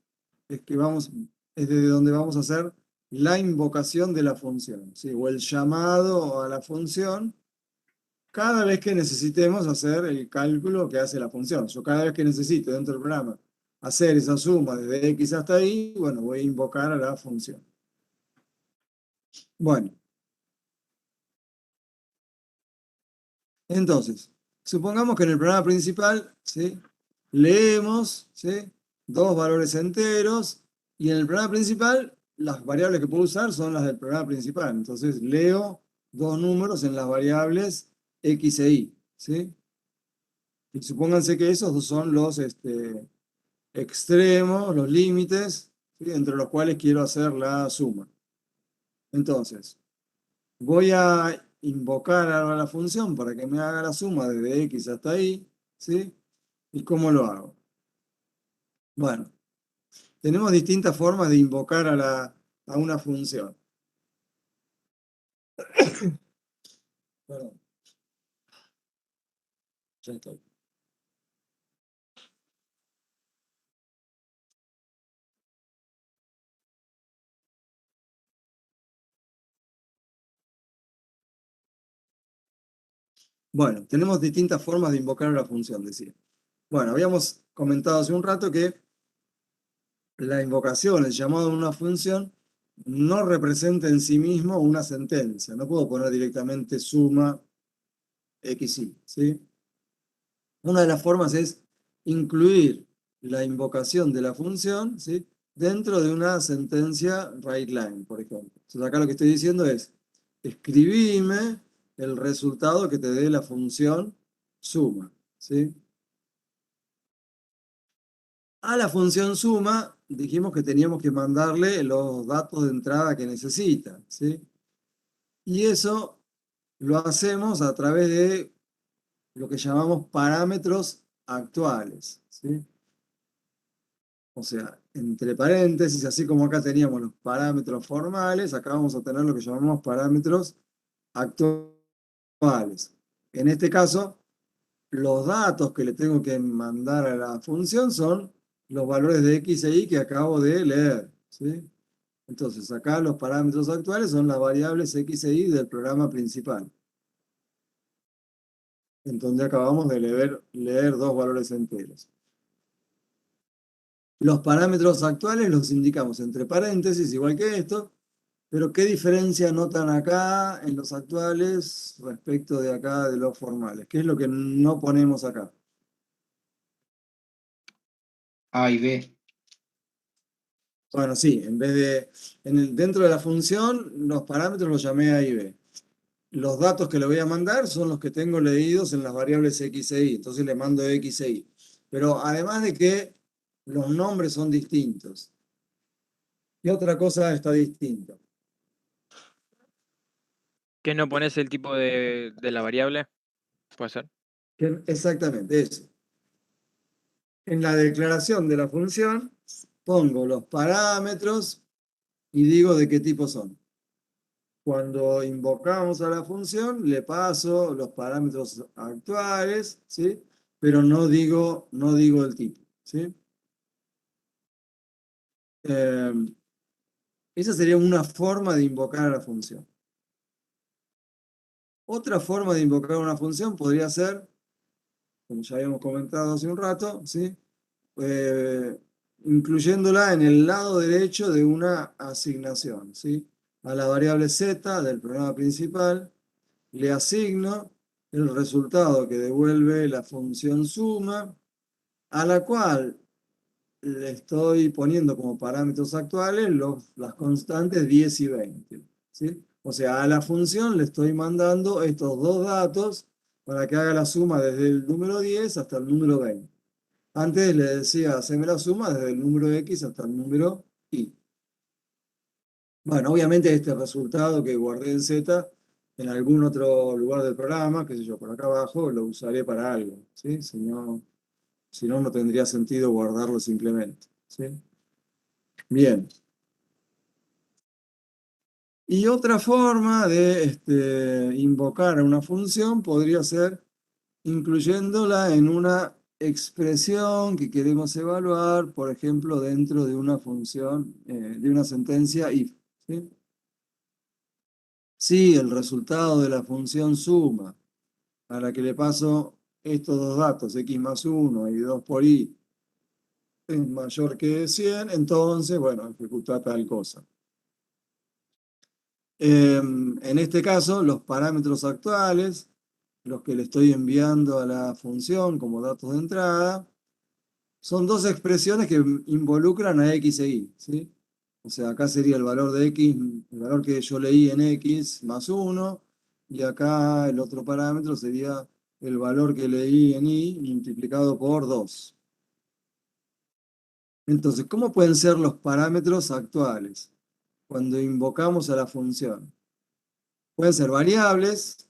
Es desde donde vamos a hacer la invocación de la función, ¿sí? O el llamado a la función cada vez que necesitemos hacer el cálculo que hace la función. Yo cada vez que necesito dentro del programa hacer esa suma desde X hasta Y, bueno, voy a invocar a la función. Bueno, Entonces, supongamos que en el programa principal, ¿sí?, leemos, ¿sí?, dos valores enteros, y en el programa principal las variables que puedo usar son las del programa principal. Entonces leo dos números en las variables x e y, ¿sí? Y supónganse que esos dos son los extremos, los límites, ¿sí?, entre los cuales quiero hacer la suma. Entonces, voy a invocar a la función para que me haga la suma desde x hasta y, ¿sí? ¿Y cómo lo hago? Bueno, tenemos distintas formas de invocar a una función. Perdón. Ya estoy. Bueno, tenemos distintas formas de invocar a la función, decía. Bueno, habíamos comentado hace un rato que la invocación, el llamado a una función, no representa en sí mismo una sentencia. No puedo poner directamente suma x, y, ¿sí? Una de las formas es incluir la invocación de la función, ¿sí?, dentro de una sentencia writeLine, por ejemplo. Entonces acá lo que estoy diciendo es, escribime el resultado que te dé la función suma, ¿sí? A la función suma dijimos que teníamos que mandarle los datos de entrada que necesita, ¿sí? Y eso lo hacemos a través de lo que llamamos parámetros actuales, ¿sí? O sea, entre paréntesis, así como acá teníamos los parámetros formales, acá vamos a tener lo que llamamos parámetros actuales. En este caso, los datos que le tengo que mandar a la función son los valores de x e y que acabo de leer, ¿sí? Entonces, acá los parámetros actuales son las variables x e y del programa principal, en donde acabamos de leer dos valores enteros. Los parámetros actuales los indicamos entre paréntesis, igual que esto, pero ¿qué diferencia notan acá en los actuales respecto de acá de los formales? ¿Qué es lo que no ponemos acá? A y B. Bueno, sí, en vez de, dentro de la función, los parámetros los llamé A y B. Los datos que le voy a mandar son los que tengo leídos en las variables x e y, entonces le mando x e y. Pero además de que los nombres son distintos. ¿Qué otra cosa está distinta? ¿Que no pones el tipo de la variable? ¿Puede ser? Exactamente eso. En la declaración de la función pongo los parámetros y digo de qué tipo son. Cuando invocamos a la función, le paso los parámetros actuales, ¿sí? Pero no digo el tipo, ¿sí? Esa sería una forma de invocar a la función. Otra forma de invocar una función podría ser, como ya habíamos comentado hace un rato, ¿sí? Incluyéndola en el lado derecho de una asignación, ¿sí? A la variable z del programa principal le asigno el resultado que devuelve la función suma, a la cual le estoy poniendo como parámetros actuales las constantes 10 y 20, ¿sí? O sea, a la función le estoy mandando estos dos datos para que haga la suma desde el número 10 hasta el número 20. Antes le decía, haceme la suma desde el número x hasta el número y. Bueno, obviamente este resultado que guardé en z, en algún otro lugar del programa, qué sé yo, por acá abajo, lo usaré para algo, ¿sí? Si no, no tendría sentido guardarlo simplemente, ¿sí? Bien. Y otra forma de invocar a una función podría ser incluyéndola en una expresión que queremos evaluar, por ejemplo, dentro de una función, de una sentencia if, ¿sí? Si el resultado de la función suma, a la que le paso estos dos datos, x más 1 y 2 por y, es mayor que 100, entonces, bueno, ejecuta tal cosa. En este caso, los parámetros actuales los que le estoy enviando a la función como datos de entrada, son dos expresiones que involucran a x e y, ¿sí? O sea, acá sería el valor de x, el valor que yo leí en x más 1, y acá el otro parámetro sería el valor que leí en y multiplicado por 2. Entonces, ¿cómo pueden ser los parámetros actuales cuando invocamos a la función? Pueden ser variables,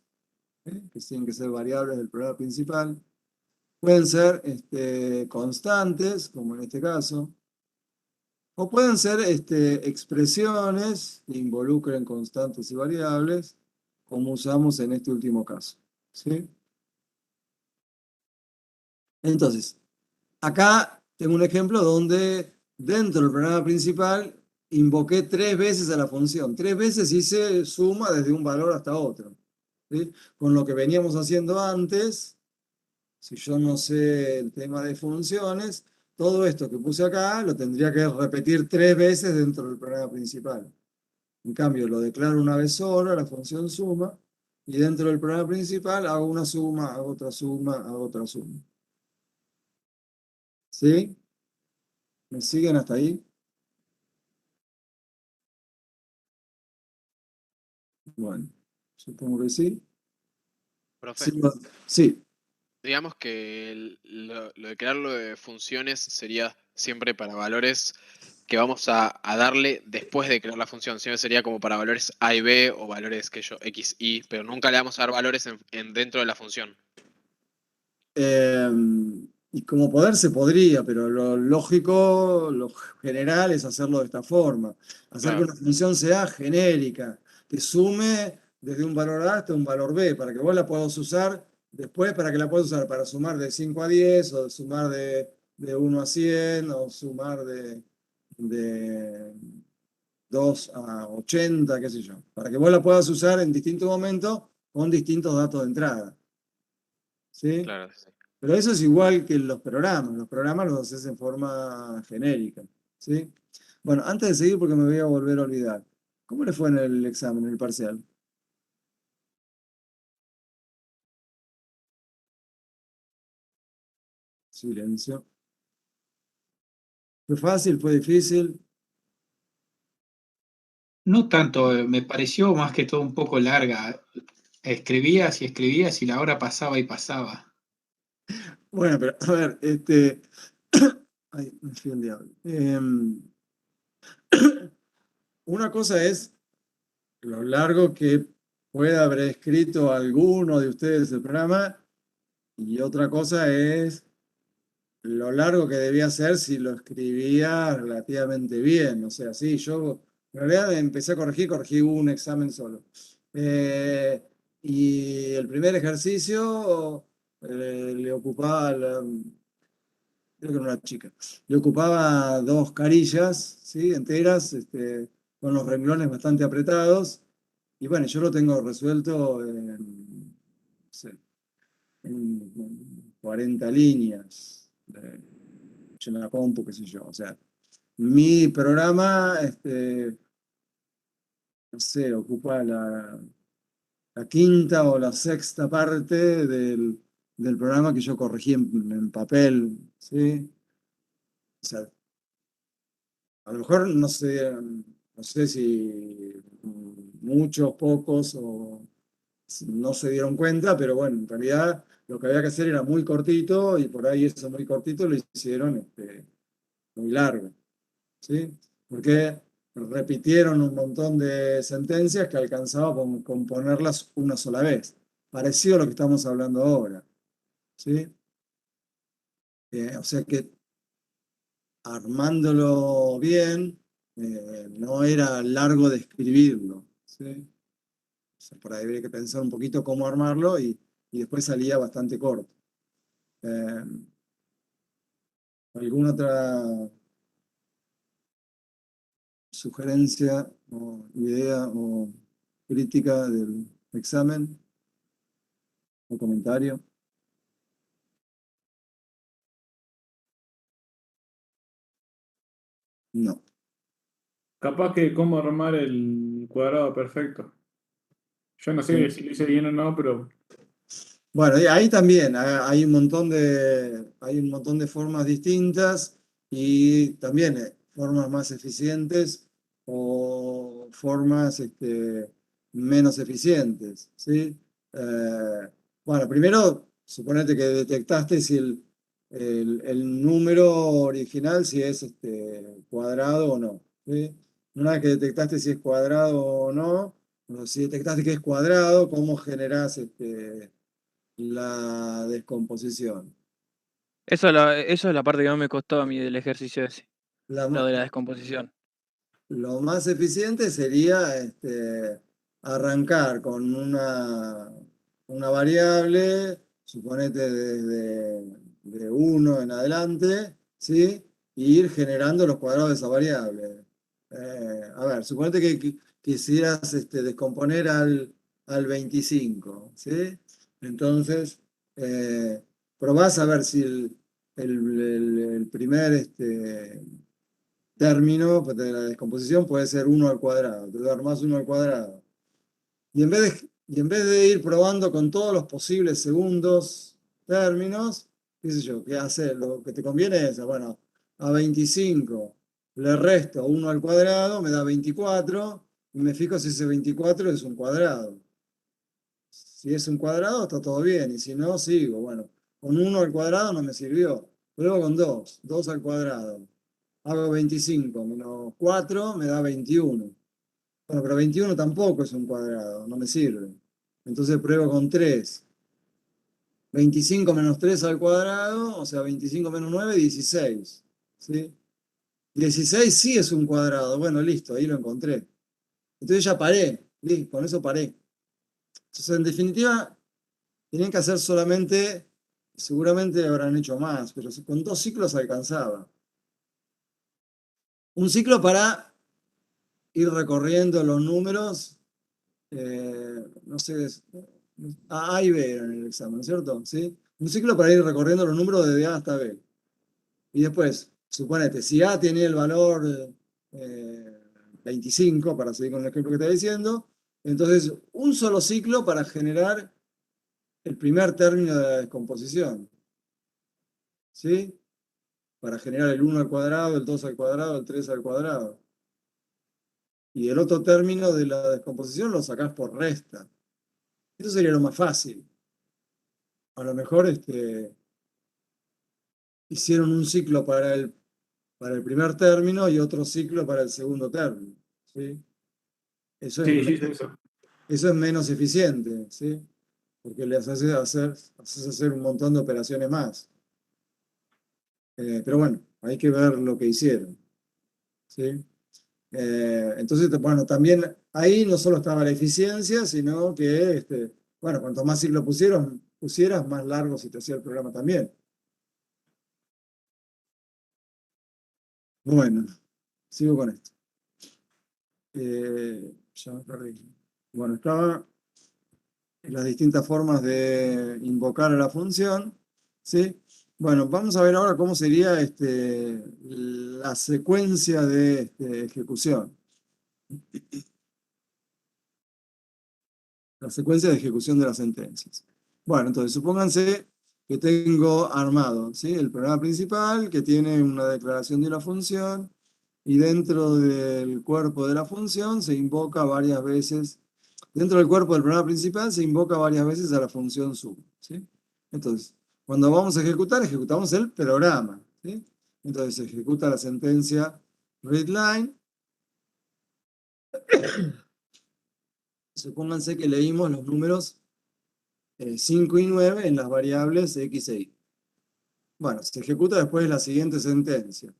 que tienen que ser variables del programa principal. Pueden ser constantes, como en este caso. O pueden ser expresiones que involucren constantes y variables, como usamos en este último caso. ¿Sí? Entonces, acá tengo un ejemplo donde dentro del programa principal invoqué 3 veces a la función. 3 veces hice suma desde un valor hasta otro. ¿Sí? Con lo que veníamos haciendo antes, si yo no sé el tema de funciones, todo esto que puse acá lo tendría que repetir 3 veces dentro del programa principal. En cambio, lo declaro una vez solo, la función suma, y dentro del programa principal hago una suma, hago otra suma, hago otra suma. ¿Sí? ¿Me siguen hasta ahí? Bueno, supongo que sí. Profe, Sí. digamos que lo de crearlo de funciones sería siempre para valores que vamos a darle después de crear la función. Siempre sería como para valores A y B o valores que yo, X, Y, pero nunca le vamos a dar valores dentro de la función. Eh, y como poder se podría, pero lo lógico, lo general es hacerlo de esta forma. Hacer que Claro, una función sea genérica, que sume desde un valor A hasta un valor B, para que vos la puedas usar después, para que la puedas usar para sumar de 5 a 10, o sumar de 1 a 100, o sumar de 2 a 80, qué sé yo. Para que vos la puedas usar en distintos momentos con distintos datos de entrada. ¿Sí? claro, sí. Pero eso es igual que los programas los haces en forma genérica, ¿sí? Bueno, antes de seguir, porque me voy a volver a olvidar, ¿cómo le fue en el examen, en el parcial? Silencio. ¿Fue fácil? ¿Fue difícil? No tanto, me pareció más que todo un poco larga. Escribías y la hora pasaba y pasaba. Bueno, pero a ver, ay, me fui el diablo. Una cosa es lo largo que pueda haber escrito alguno de ustedes el programa, y otra cosa es lo largo que debía ser si lo escribía relativamente bien. O sea, sí, yo en realidad empecé a corregir, corregí un examen solo. Eh, y el primer ejercicio le ocupaba, creo que era una chica, le ocupaba 2 carillas, ¿sí? Enteras, con los renglones bastante apretados. Y bueno, yo lo tengo resuelto en, no sé, en 40 líneas. En la compu, qué sé yo. O sea, mi programa, no sé, ocupa la quinta o la sexta parte del programa que yo corregí en papel, ¿sí? O sea, a lo mejor no sé si muchos, pocos o si no se dieron cuenta, pero bueno, en realidad lo que había que hacer era muy cortito y por ahí eso muy cortito lo hicieron muy largo. ¿Sí? Porque repitieron un montón de sentencias que alcanzaba con ponerlas una sola vez. Parecido a lo que estamos hablando ahora. ¿Sí? O sea que armándolo bien, no era largo de escribirlo. ¿Sí? O sea, por ahí habría que pensar un poquito cómo armarlo y después salía bastante corto. Eh, ¿Alguna otra sugerencia o idea o crítica del examen o comentario? No. Capaz que cómo armar el cuadrado perfecto. Yo no sé si lo hice bien o no, pero Bueno, y ahí también hay un montón de formas distintas y también formas más eficientes o formas menos eficientes, ¿sí? Bueno, primero, suponete que detectaste si el número original, si es cuadrado o no, ¿sí? Una vez que detectaste si es cuadrado o no, bueno, si detectaste que es cuadrado, ¿cómo generás la descomposición? Eso es la parte que no me costó a mí del ejercicio ese, La lo ma- de la descomposición. lo más eficiente sería arrancar con una variable, suponete de 1 en adelante, ¿sí? Y ir generando los cuadrados de esa variable. A ver, suponete que quisieras descomponer al 25, ¿sí? Entonces, eh, probás a ver si el primer término pues, de la descomposición puede ser 1 al cuadrado, te dar más 1 al cuadrado. Y en vez de ir probando con todos los posibles segundos términos, qué sé yo, ¿qué hacer? Lo que te conviene es, bueno, a 25 le resto 1 al cuadrado, me da 24, y me fijo si ese 24 es un cuadrado. Si es un cuadrado, está todo bien, y si no, sigo. Bueno, con 1 al cuadrado no me sirvió. Luego con 2 al cuadrado. Hago 25 menos 4 me da 21. Bueno, pero 21 tampoco es un cuadrado, no me sirve. Entonces pruebo con 3. 25 menos 3 al cuadrado, o sea, 25 menos 9, 16. ¿Sí? 16 sí es un cuadrado. Bueno, listo, ahí lo encontré. Entonces ya paré, listo, con eso paré. Entonces, en definitiva, tenían que hacer solamente, seguramente habrán hecho más, pero con 2 ciclos alcanzaba. Un ciclo para ir recorriendo los números, no sé, A y B en el examen, ¿cierto? ¿Sí? Un ciclo para ir recorriendo los números desde A hasta B. Y después, suponete, si A tiene el valor 25, para seguir con el ejemplo que está diciendo, entonces un solo ciclo para generar el primer término de la descomposición. ¿Sí? Para generar el 1 al cuadrado, el 2 al cuadrado, el 3 al cuadrado. Y el otro término de la descomposición lo sacás por resta. Eso sería lo más fácil. A lo mejor hicieron un ciclo para el primer término y otro ciclo para el segundo término. ¿Sí? Eso es, Sí, sí, eso. eso es menos eficiente, ¿sí? Porque les haces hacer un montón de operaciones más. Pero bueno, hay que ver lo que hicieron. ¿Sí? Entonces, bueno, también ahí no solo estaba la eficiencia, sino que, bueno, cuanto más ciclos pusieras, más largo se te hacía el programa también. Bueno, sigo con esto. Ya me perdí. Bueno, estaba en las distintas formas de invocar a la función, ¿sí? Bueno, vamos a ver ahora cómo sería la secuencia de ejecución. La secuencia de ejecución de las sentencias. Bueno, entonces supónganse que tengo armado, ¿sí? El programa principal que tiene una declaración de una función y dentro del cuerpo de la función se invoca varias veces, dentro del cuerpo del programa principal se invoca varias veces a la función sum, ¿sí? Entonces, cuando vamos a ejecutar, ejecutamos el programa, ¿sí? Entonces se ejecuta la sentencia readline. Supónganse que leímos los números 5 y 9 en las variables x e y. Bueno, se ejecuta después la siguiente sentencia.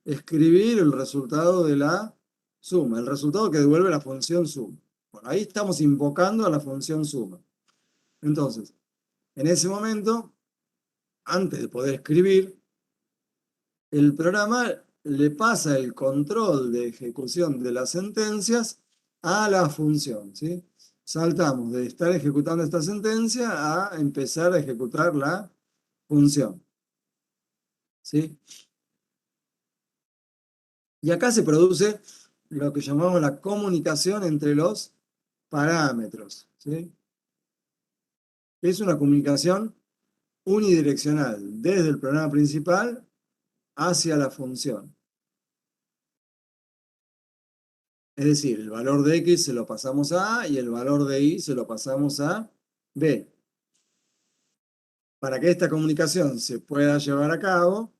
Escribir el resultado de la suma, el resultado que devuelve la función suma. Bueno, ahí estamos invocando a la función suma. Entonces, en ese momento, antes de poder escribir, el programa le pasa el control de ejecución de las sentencias a la función, ¿sí? Saltamos de estar ejecutando esta sentencia a empezar a ejecutar la función. ¿Sí? Y acá se produce lo que llamamos la comunicación entre los parámetros. ¿Sí? Es una comunicación unidireccional, desde el programa principal hacia la función. Es decir, el valor de X se lo pasamos a A y el valor de Y se lo pasamos a B. Para que esta comunicación se pueda llevar a cabo,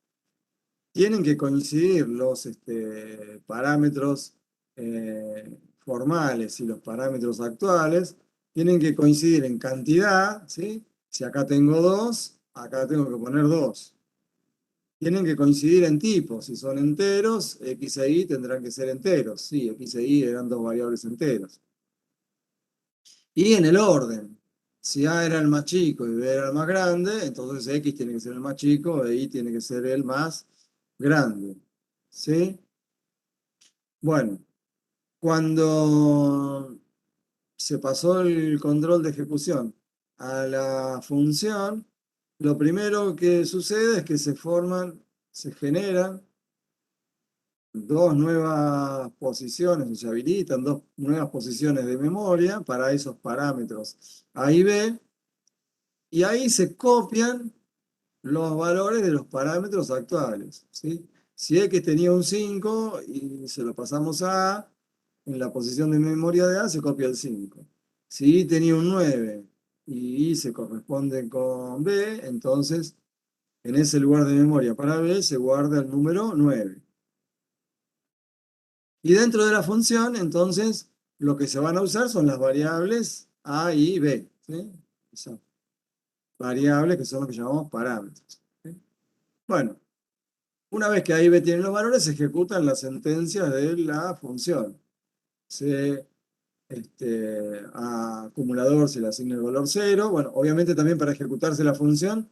tienen que coincidir los parámetros formales y los parámetros actuales, tienen que coincidir en cantidad, ¿sí? Si acá tengo 2, acá tengo que poner 2. Tienen que coincidir en tipos, si son enteros, X e Y tendrán que ser enteros. Sí, X e Y eran dos variables enteras. Y en el orden, si A era el más chico y B era el más grande, entonces X tiene que ser el más chico e Y tiene que ser el más grande. ¿Sí? Bueno, cuando se pasó el control de ejecución a la función, lo primero que sucede es que se generan dos nuevas posiciones, se habilitan dos nuevas posiciones de memoria para esos parámetros A y B, y ahí se copian los valores de los parámetros actuales, ¿sí? Si X tenía un 5 y se lo pasamos a A, en la posición de memoria de A se copia el 5. Si Y tenía un 9 y Y se corresponde con B, entonces en ese lugar de memoria para B se guarda el número 9. Y dentro de la función, entonces, lo que se van a usar son las variables A y B, ¿sí? Esas variables que son lo que llamamos parámetros, ¿sí? Bueno, una vez que A y B tienen los valores, se ejecutan las sentencias de la función. A acumulador se le asigna el valor 0. Bueno, obviamente también para ejecutarse la función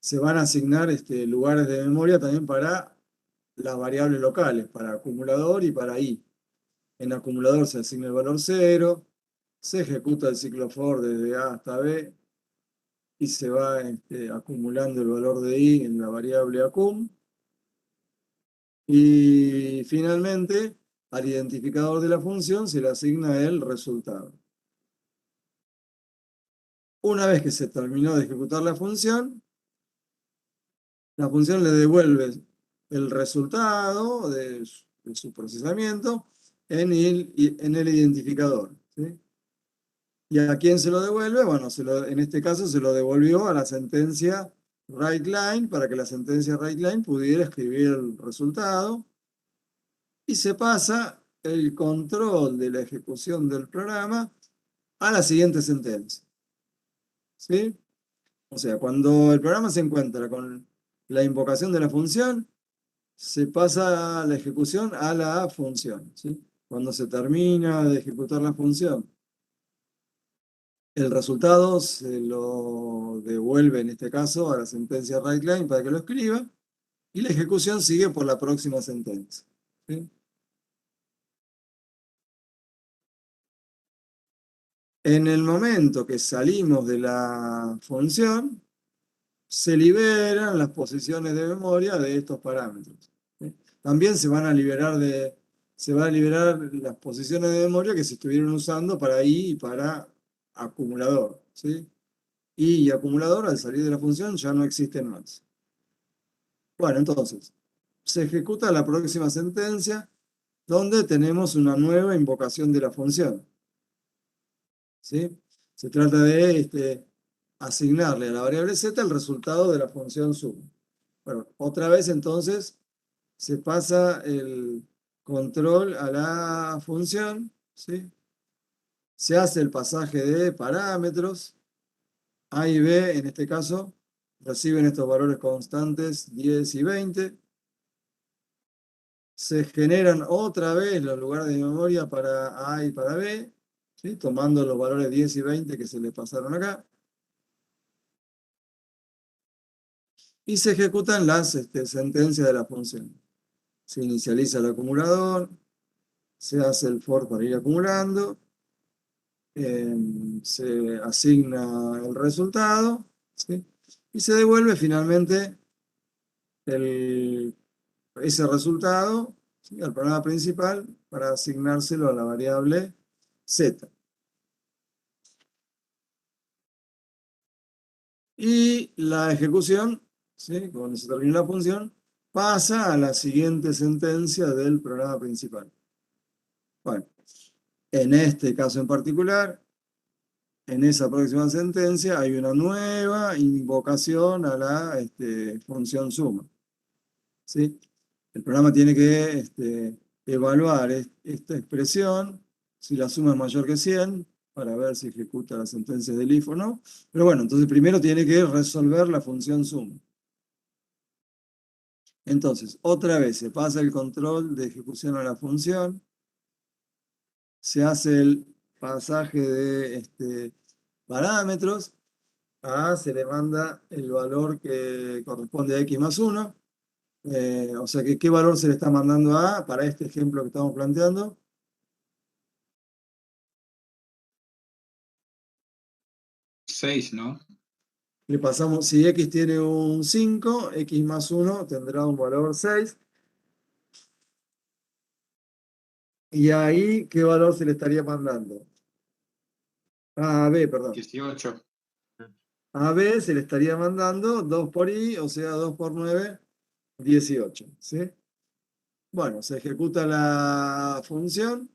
se van a asignar lugares de memoria también para las variables locales, para acumulador y para I. En acumulador se asigna el valor 0, se ejecuta el ciclo for desde A hasta B y se va acumulando el valor de I en la variable acum. Y finalmente, al identificador de la función se le asigna el resultado. Una vez que se terminó de ejecutar la función le devuelve el resultado de su procesamiento en el identificador, ¿sí? ¿Y a quién se lo devuelve? Bueno, en este caso se lo devolvió a la sentencia WriteLine para que la sentencia WriteLine pudiera escribir el resultado y se pasa el control de la ejecución del programa a la siguiente sentencia, ¿sí? O sea, cuando el programa se encuentra con la invocación de la función, se pasa la ejecución a la función, ¿sí? Cuando se termina de ejecutar la función, el resultado se lo devuelve, en este caso, a la sentencia WriteLine para que lo escriba, y la ejecución sigue por la próxima sentencia, ¿sí? En el momento que salimos de la función, se liberan las posiciones de memoria de estos parámetros, ¿sí? También se va a liberar las posiciones de memoria que se estuvieron usando para I y para acumulador, ¿sí? Y acumulador, al salir de la función, ya no existen más. Bueno, entonces, se ejecuta la próxima sentencia, donde tenemos una nueva invocación de la función, ¿sí? Se trata de asignarle a la variable z el resultado de la función suma. Bueno, otra vez entonces se pasa el control a la función, ¿sí? Se hace el pasaje de parámetros. A y B, en este caso, reciben estos valores constantes 10 y 20. Se generan otra vez los lugares de memoria para A y para B, ¿sí? Tomando los valores 10 y 20 que se le pasaron acá. Y se ejecutan las sentencias de la función. Se inicializa el acumulador, se hace el for para ir acumulando, se asigna el resultado, ¿sí? Y se devuelve finalmente ese resultado, ¿sí?, al programa principal para asignárselo a la variable z. Y la ejecución, ¿sí? Cuando se termina la función, pasa a la siguiente sentencia del programa principal. Bueno, en este caso en particular, en esa próxima sentencia hay una nueva invocación a la función suma, ¿sí? El programa tiene que evaluar esta expresión, si la suma es mayor que 100, para ver si ejecuta la sentencia del if o no. Pero bueno, entonces primero tiene que resolver la función suma. Entonces, otra vez se pasa el control de ejecución a la función, se hace el pasaje de parámetros, se le manda el valor que corresponde a x más 1, o sea que qué valor se le está mandando a A para este ejemplo que estamos planteando. Seis, ¿no? Le pasamos, si x tiene un 5, x más 1 tendrá un valor 6. Y ahí, ¿qué valor se le estaría mandando? A B, perdón. 18. A B se le estaría mandando 2 por i, o sea, 2 por 9, 18. ¿Sí? Bueno, se ejecuta la función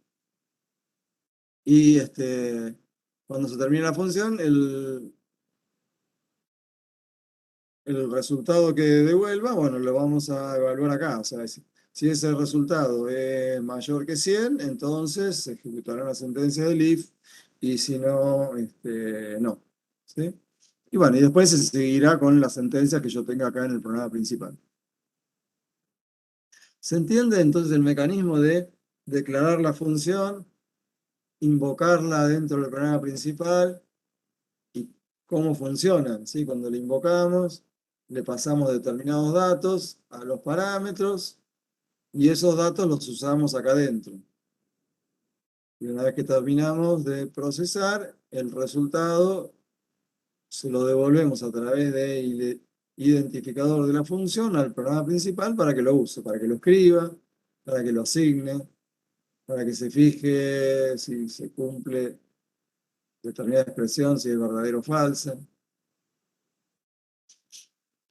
y cuando se termina la función, el resultado que devuelva, bueno, lo vamos a evaluar acá. O sea, si ese resultado es mayor que 100, entonces se ejecutará la sentencia del if, y si no, no. ¿Sí? Y bueno, y después se seguirá con las sentencias que yo tenga acá en el programa principal. ¿Se entiende entonces el mecanismo de declarar la función, invocarla dentro del programa principal y cómo funciona? ¿Sí? Cuando la invocamos, le pasamos determinados datos a los parámetros y esos datos los usamos acá adentro. Y una vez que terminamos de procesar, el resultado se lo devolvemos a través del identificador de la función al programa principal para que lo use, para que lo escriba, para que lo asigne, para que se fije si se cumple determinada expresión, si es verdadero o falsa.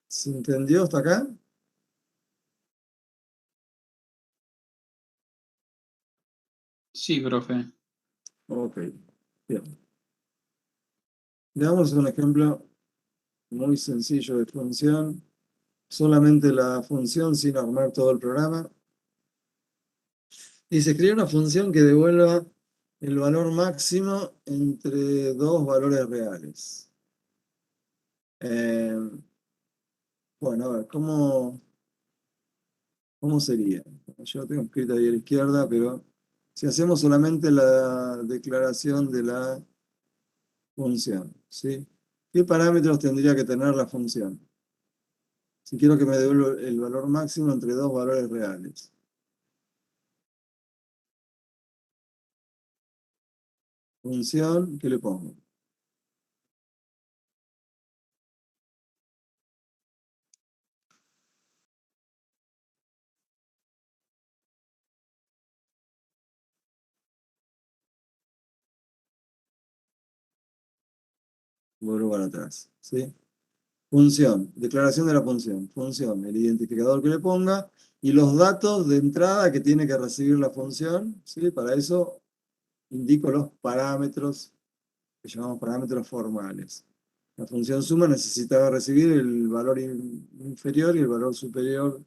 ¿Se entendió hasta acá? Sí, profe. Ok, bien. Veamos un ejemplo muy sencillo de función. Solamente la función sin armar todo el programa. Y se crea una función que devuelva el valor máximo entre dos valores reales. Bueno, a ver, ¿cómo sería? Yo lo tengo escrito ahí a la izquierda, pero si hacemos solamente la declaración de la función, ¿sí? ¿Qué parámetros tendría que tener la función? Si quiero que me devuelva el valor máximo entre dos valores reales. Función, ¿qué le pongo? Vuelvo para atrás, ¿sí? Función, declaración de la función. Función, el identificador que le ponga y los datos de entrada que tiene que recibir la función, ¿sí? Para eso indico los parámetros que llamamos parámetros formales. La función suma necesitaba recibir el valor inferior y el valor superior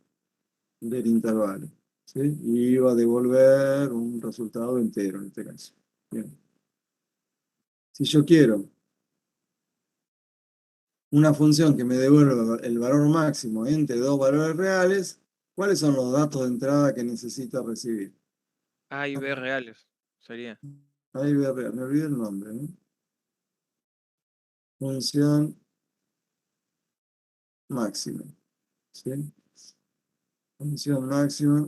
del intervalo, ¿sí? Y iba a devolver un resultado entero en este caso. Bien. Si yo quiero una función que me devuelva el valor máximo entre dos valores reales, ¿cuáles son los datos de entrada que necesita recibir? A y B reales sería. Ahí me olvidé el nombre, ¿no? Función máxima, ¿sí? Función máxima.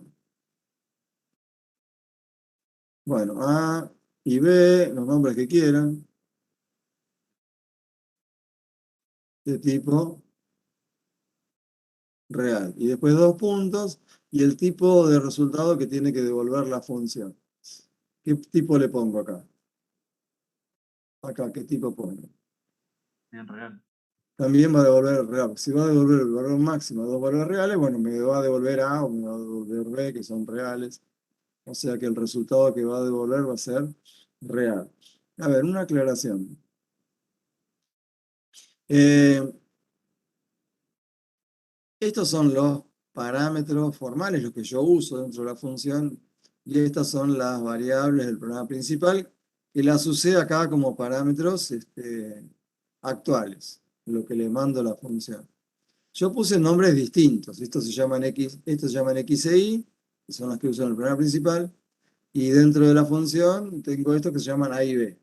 Bueno, A y B, los nombres que quieran, de tipo real. Y después dos puntos y el tipo de resultado que tiene que devolver la función. ¿Qué tipo le pongo acá? Acá, ¿qué tipo pongo? En real. también va a devolver el real. Si va a devolver el valor máximo a dos valores reales, bueno, me va a devolver A o me va a devolver B, que son reales. O sea que el resultado que va a devolver va a ser real. A ver, una aclaración. Estos son los parámetros formales, los que yo uso dentro de la función, y estas son las variables del programa principal, que las usé acá como parámetros actuales, lo que le mando a la función. Yo puse nombres distintos, estos se llaman X e Y, que son las que uso en el programa principal, y dentro de la función tengo estos que se llaman A y B,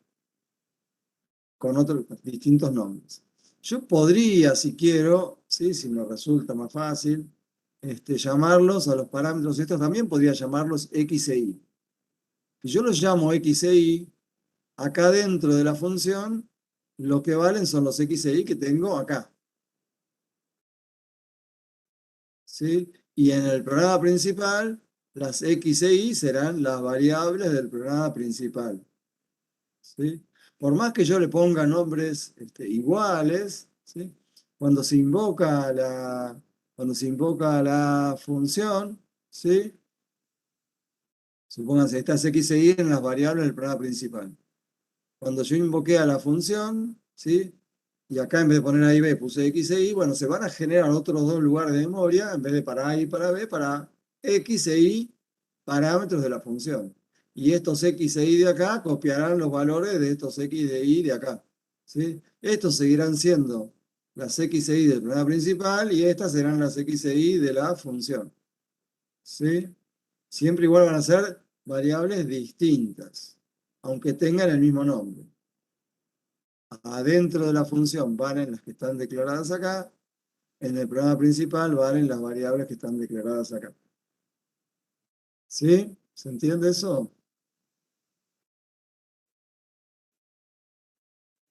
con otros distintos nombres. Yo podría, si quiero, ¿sí? Si me resulta más fácil, llamarlos a los parámetros estos, también podría llamarlos X e Y. Si yo los llamo X e Y, acá dentro de la función, lo que valen son los X e Y que tengo acá. ¿Sí? Y en el programa principal, las X e Y serán las variables del programa principal. ¿Sí? Por más que yo le ponga nombres iguales, ¿sí? Cuando se invoca la función, ¿sí? Supónganse, estas X e Y en las variables del programa principal. Cuando yo invoqué a la función, ¿sí? Y acá en vez de poner A y B puse X e Y, bueno, se van a generar otros dos lugares de memoria, en vez de para A y para B, para X e Y parámetros de la función. Y estos X e Y de acá copiarán los valores de estos X e Y de acá. ¿Sí? Estos seguirán siendo las X e Y del programa principal y estas serán las X e Y de la función. ¿Sí? Siempre igual van a ser variables distintas, aunque tengan el mismo nombre. Adentro de la función valen las que están declaradas acá, en el programa principal valen las variables que están declaradas acá. ¿Sí? ¿Se entiende eso?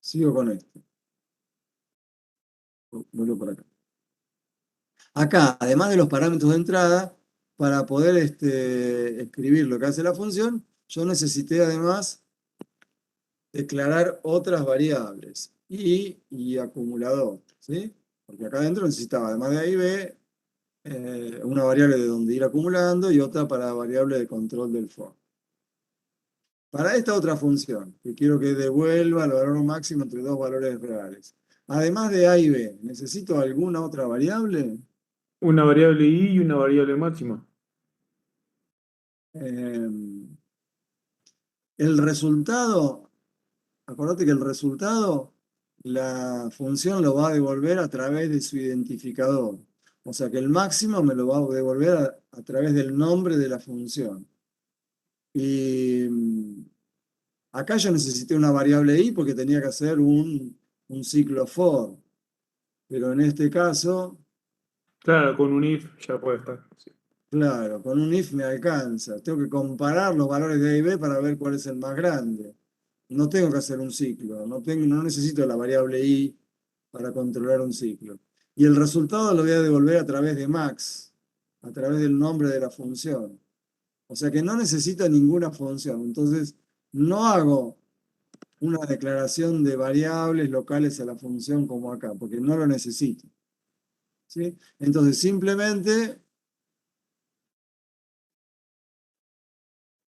Sigo con esto. Vuelvo por acá. Acá, además de los parámetros de entrada, para poder escribir lo que hace la función, yo necesité además declarar otras variables, y acumulador, ¿sí? Porque acá adentro necesitaba, además de A y B, una variable de donde ir acumulando y otra para variable de control del for. Para esta otra función, que quiero que devuelva el valor máximo entre dos valores reales, además de A y B, ¿necesito alguna otra variable? Una variable y una variable máxima. El resultado, acordate que el resultado, la función lo va a devolver a través de su identificador. O sea que el máximo me lo va a devolver a través del nombre de la función. Y acá yo necesité una variable i porque tenía que hacer un ciclo for. Pero en este caso, Claro, con un if ya puede estar. Sí. claro, con un if me alcanza. Tengo que comparar los valores de A y B para ver cuál es el más grande. No tengo que hacer un ciclo, no necesito la variable i para controlar un ciclo. Y el resultado lo voy a devolver a través de max, a través del nombre de la función. O sea que no necesito ninguna función. Entonces, no hago una declaración de variables locales a la función como acá, porque no lo necesito. ¿Sí? Entonces, simplemente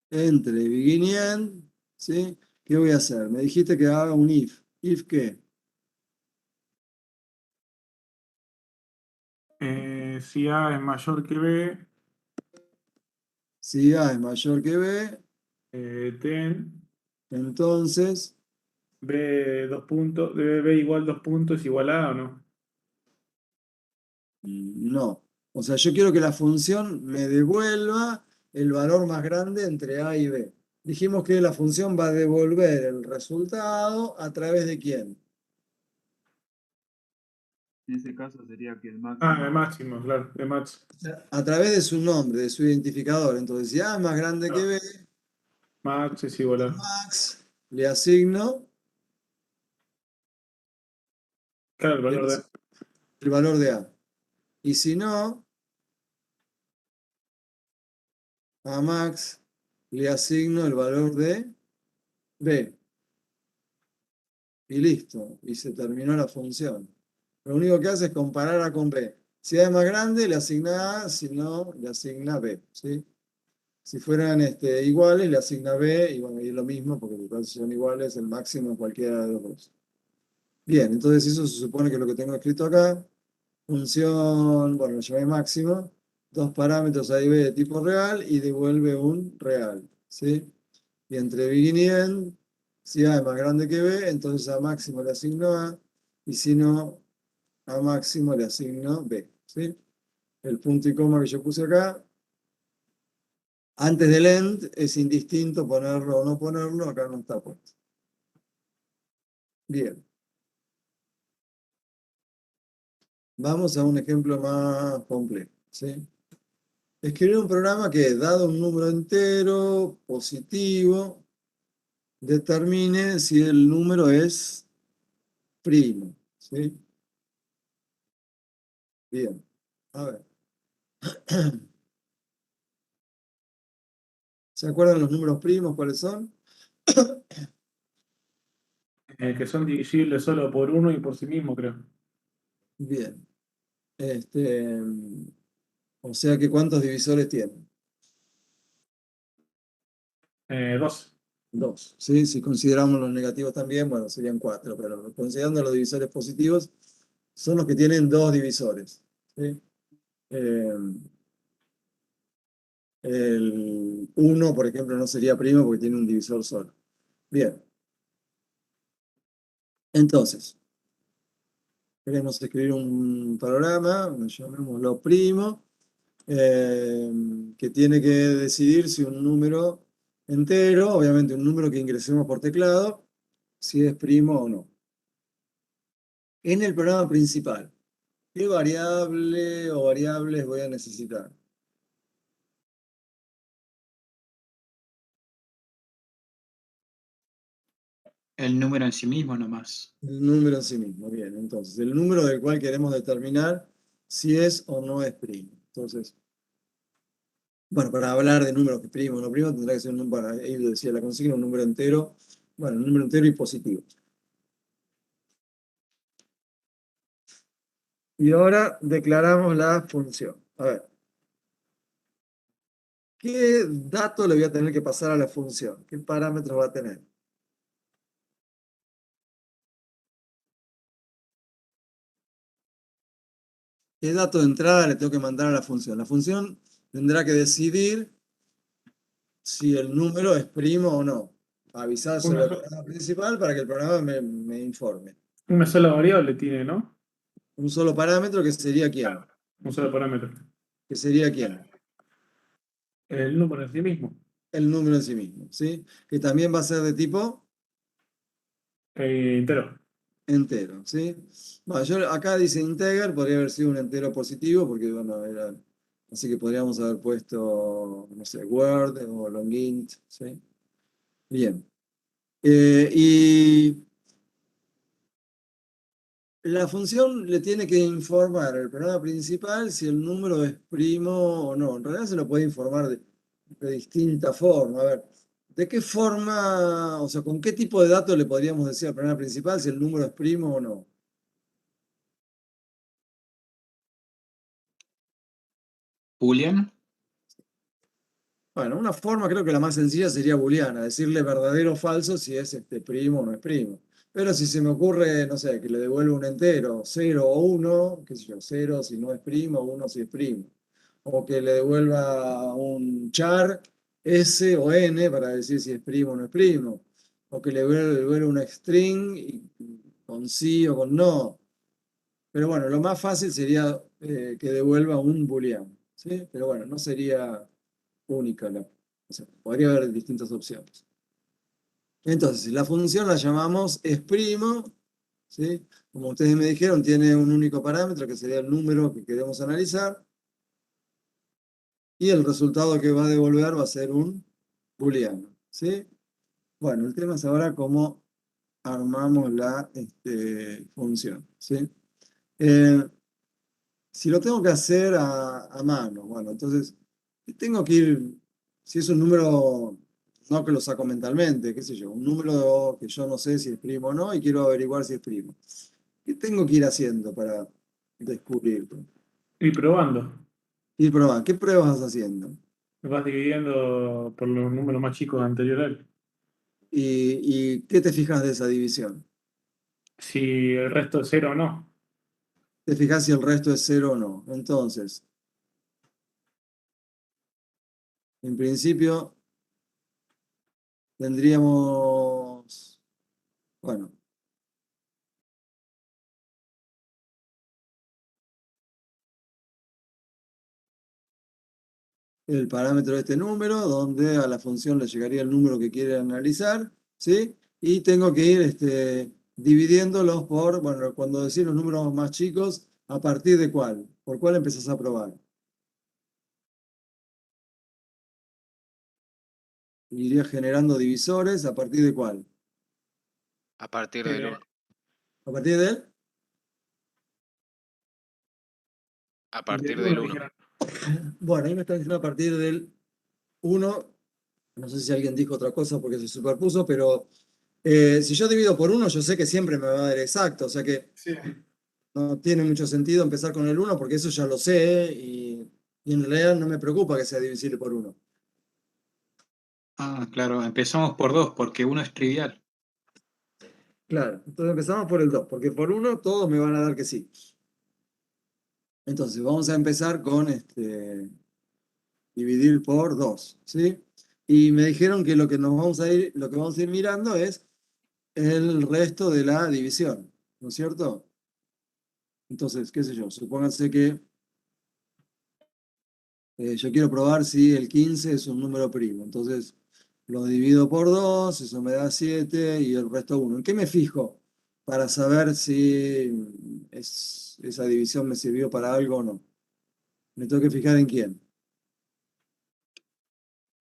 entre begin y end, ¿sí? ¿Qué voy a hacer? Me dijiste que haga un if. ¿If qué? Si A es mayor que B, Si A es mayor que B, ten entonces B dos puntos, debe B igual dos puntos igual a o no. no. O sea, yo quiero que la función me devuelva el valor más grande entre A y B. Dijimos que la función va a devolver el resultado a través de quién. En ese caso sería que el Ah, el máximo. máximo, claro, el max. A través de su nombre, de su identificador. Entonces, si A es más grande que B, Max es igual a. max le asigno Claro, el valor de. el valor de A. Y si no, a max le asigno el valor de B. Y listo. Y se terminó la función. Lo único que hace es comparar A con B. Si A es más grande, le asigna A, si no, le asigna B, ¿sí? Si fueran iguales, le asigna B, y bueno, y es lo mismo, porque si son iguales, el máximo en cualquiera de los dos. Bien, entonces eso se supone que es lo que tengo escrito acá. Función, bueno, lo llamé máximo, dos parámetros A y B de tipo real y devuelve un real, ¿sí? Y entre beginning y end, si A es más grande que B, entonces a máximo le asigno A, y si no, a máximo le asigno B, ¿sí? El punto y coma que yo puse acá, antes del end, es indistinto ponerlo o no ponerlo, acá no está puesto. Bien. Vamos a un ejemplo más complejo, ¿sí? Escribir un programa que, dado un número entero positivo, determine si el número es primo, ¿sí? Bien. A ver. ¿Se acuerdan los números primos? ¿Cuáles son? Que son divisibles solo por uno y por sí mismo, creo. Bien. O sea que ¿cuántos divisores tienen? 2. Dos. ¿Sí? Si consideramos los negativos también, bueno, serían 4, pero considerando los divisores positivos, son los que tienen dos divisores, ¿sí? Eh, el 1, por ejemplo, no sería primo porque tiene un divisor solo. Bien. Entonces, queremos escribir un programa, llamémoslo primo, que tiene que decidir si un número entero, obviamente un número que ingresemos por teclado, si es primo o no. En el programa principal, ¿qué variable o variables voy a necesitar? El número en sí mismo nomás. El número en sí mismo, bien. Entonces, el número del cual queremos determinar si es o no es primo. Entonces, bueno, para hablar de números que primo o no primo, tendrá que ser un número, ahí lo decía la consigna, un número entero, bueno, un número entero y positivo. Y ahora declaramos la función. A ver, ¿qué dato le voy a tener que pasar a la función? ¿Qué parámetros va a tener? ¿Qué dato de entrada le tengo que mandar a la función? La función tendrá que decidir si el número es primo o no. Avisárselo Una, al so- programa principal para que el programa me informe. una sola variable tiene, ¿no? Un solo parámetro que sería quién. Un solo parámetro. Que sería quién. El número en sí mismo. El número en sí mismo, ¿sí? Que también va a ser de tipo Entero. entero, ¿sí? Bueno, yo acá dice integer, podría haber sido un entero positivo, porque bueno, era, así que podríamos haber puesto, no sé, word o longint, ¿sí? Bien. Y la función le tiene que informar al programa principal si el número es primo o no. En realidad se lo puede informar de distinta forma. A ver, ¿de qué forma, o sea, con qué tipo de datos le podríamos decir al programa principal si el número es primo o no? Boolean. Bueno, una forma creo que la más sencilla sería booleana, decirle verdadero o falso si es primo o no es primo. Pero si se me ocurre, no sé, que le devuelva un entero, 0 o 1, qué sé yo, 0 si no es primo, 1 si es primo. O que le devuelva un char S o N para decir si es primo o no es primo. O que le devuelva una string con sí o con no. Pero bueno, lo más fácil sería que devuelva un booleano, ¿sí? Pero bueno, no sería única. O sea, podría haber distintas opciones. Entonces, la función la llamamos esprimo, ¿sí? Como ustedes me dijeron, tiene un único parámetro que sería el número que queremos analizar. Y el resultado que va a devolver va a ser un booleano, ¿sí? Bueno, el tema es ahora cómo armamos la función, ¿sí? Eh, si lo tengo que hacer a mano, bueno, entonces tengo que ir, si es un número, no que lo saco mentalmente, qué sé yo, un número que yo no sé si es primo o no y quiero averiguar si es primo. ¿Qué tengo que ir haciendo para descubrirlo? Y probando. Ir probando. ¿Qué pruebas vas haciendo? Vas dividiendo por los números más chicos anteriores. ¿Y qué te fijas de esa división? Si el resto es cero o no. Te fijas si el resto es cero o no. Entonces, en principio, tendríamos, bueno, el parámetro de este número, donde a la función le llegaría el número que quiere analizar, ¿sí? Y tengo que ir dividiéndolos por, bueno, cuando decís los números más chicos, ¿a partir de cuál? ¿Por cuál empezás a probar? Iría generando divisores, ¿a partir de cuál? A partir del 1. ¿A partir de él? A partir Del del uno 1. dijeron. Bueno, ahí me están diciendo a partir del 1, no sé si alguien dijo otra cosa porque se superpuso, pero si yo divido por 1, yo sé que siempre me va a dar exacto, o sea que Sí. no tiene mucho sentido empezar con el 1 porque eso ya lo sé y en realidad no me preocupa que sea divisible por 1. Ah, claro, empezamos por 2 porque uno es trivial. Claro, entonces empezamos por el 2, porque por 1 todos me van a dar que sí. Entonces vamos a empezar con dividir por 2, ¿sí? Y me dijeron que lo que lo que vamos a ir mirando es el resto de la división, ¿no es cierto? Entonces, qué sé yo, supónganse que yo quiero probar si el 15 es un número primo. Entonces, lo divido por 2, eso me da 7 y el resto 1. ¿En qué me fijo para saber si esa división me sirvió para algo o no? Me tengo que fijar en quién.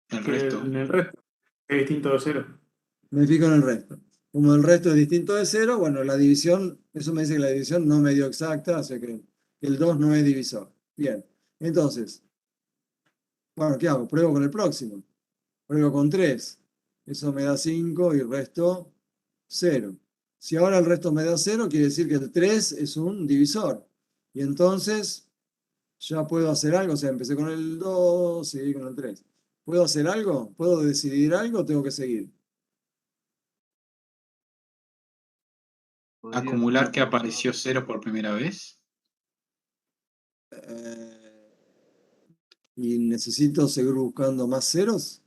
El Que resto. en el resto es distinto de cero. Me fijo en el resto. Como el resto es distinto de 0, bueno, la división, eso me dice que la división no me dio exacta, o sea que el 2 no es divisor. Bien, entonces, bueno, ¿qué hago? Pruebo con el próximo. Pruebo con 3. Eso me da 5 y resto 0. Si ahora el resto me da 0, quiere decir que el 3 es un divisor. Y entonces ya puedo hacer algo. O sea, empecé con el 2, seguí con el 3. ¿Puedo hacer algo? ¿Puedo decidir algo o tengo que seguir? Podría Acumular sumar que por apareció 0 por primera vez. Eh, ¿Y necesito seguir buscando más ceros?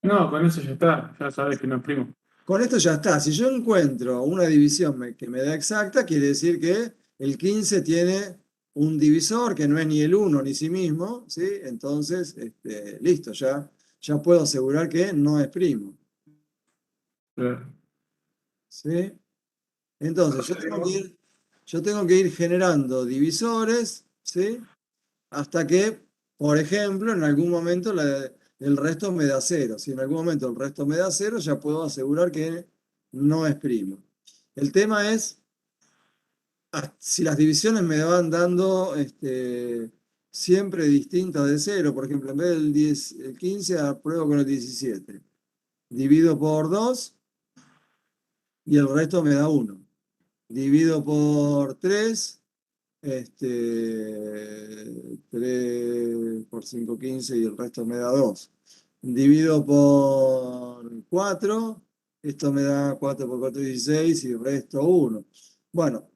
No, con eso ya está. Ya sabes que no es primo. Con esto ya está. Si yo encuentro una división que me da exacta, quiere decir que el 15 tiene un divisor que no es ni el 1 ni sí mismo, ¿sí? Entonces, listo, ya puedo asegurar que no es primo, Claro. ¿sí? Entonces, yo tengo que ir generando divisores, ¿sí? Hasta que, por ejemplo, en algún momento el resto me da 0. Si en algún momento el resto me da 0, ya puedo asegurar que no es primo. El tema es si las divisiones me van dando siempre distintas de 0. Por ejemplo, en vez del 10, el 15, pruebo con el 17. Divido por 2 y el resto me da 1. Divido por 3. 3 por 5, 15 y el resto me da 2. Divido por 4, esto me da 4 por 4, 16 y el resto 1. Bueno,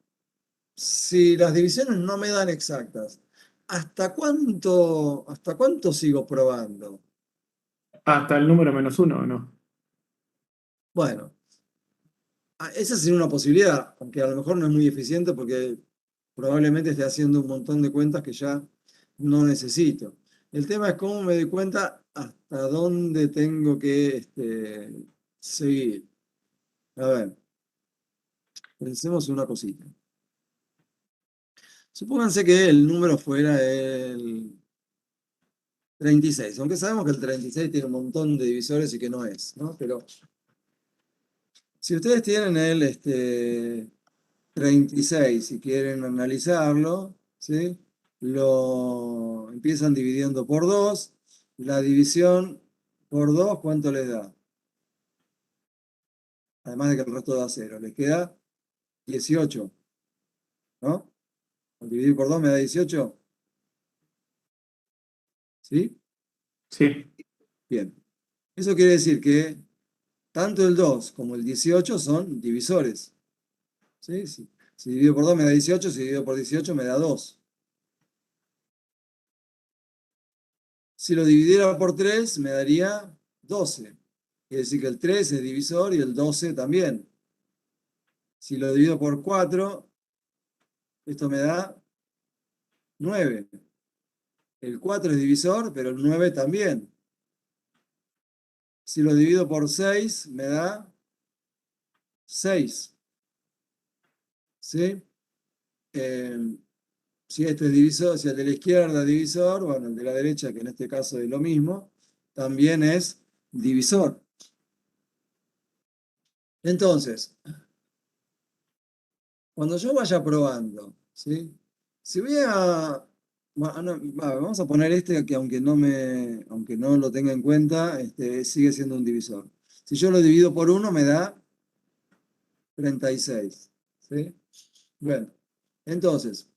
si las divisiones no me dan exactas, hasta cuánto sigo probando? Hasta el número -1, ¿o no? Bueno, esa sería una posibilidad, aunque a lo mejor no es muy eficiente porque probablemente esté haciendo un montón de cuentas que ya no necesito. El tema es cómo me doy cuenta hasta dónde tengo que seguir. A ver, pensemos una cosita. Supónganse que el número fuera el 36, aunque sabemos que el 36 tiene un montón de divisores y que no es, ¿no? Pero si ustedes tienen el 36 y quieren analizarlo, ¿sí? Lo empiezan dividiendo por 2. La división por 2, ¿cuánto les da? además de que el resto da 0. Les queda 18, ¿no? Al dividir por 2 me da 18. ¿Sí? Sí. Bien. Eso quiere decir que tanto el 2 como el 18 son divisores. ¿Sí? Si divido por 2 me da 18, si divido por 18 me da 2. Si lo dividiera por 3 me daría 12. Quiere decir que el 3 es divisor y el 12 también. Si lo divido por 4, esto me da 9. El 4 es divisor, pero el 9 también. Si lo divido por 6, me da 6. ¿Sí? Si este es divisor, si el de la izquierda es divisor, bueno, el de la derecha, que en este caso es lo mismo, también es divisor. Entonces, cuando yo vaya probando, ¿sí? Si voy a... Bueno, vamos a poner este que aunque no lo tenga en cuenta, sigue siendo un divisor. Si yo lo divido por 1 me da 36. ¿Sí? Bueno, entonces,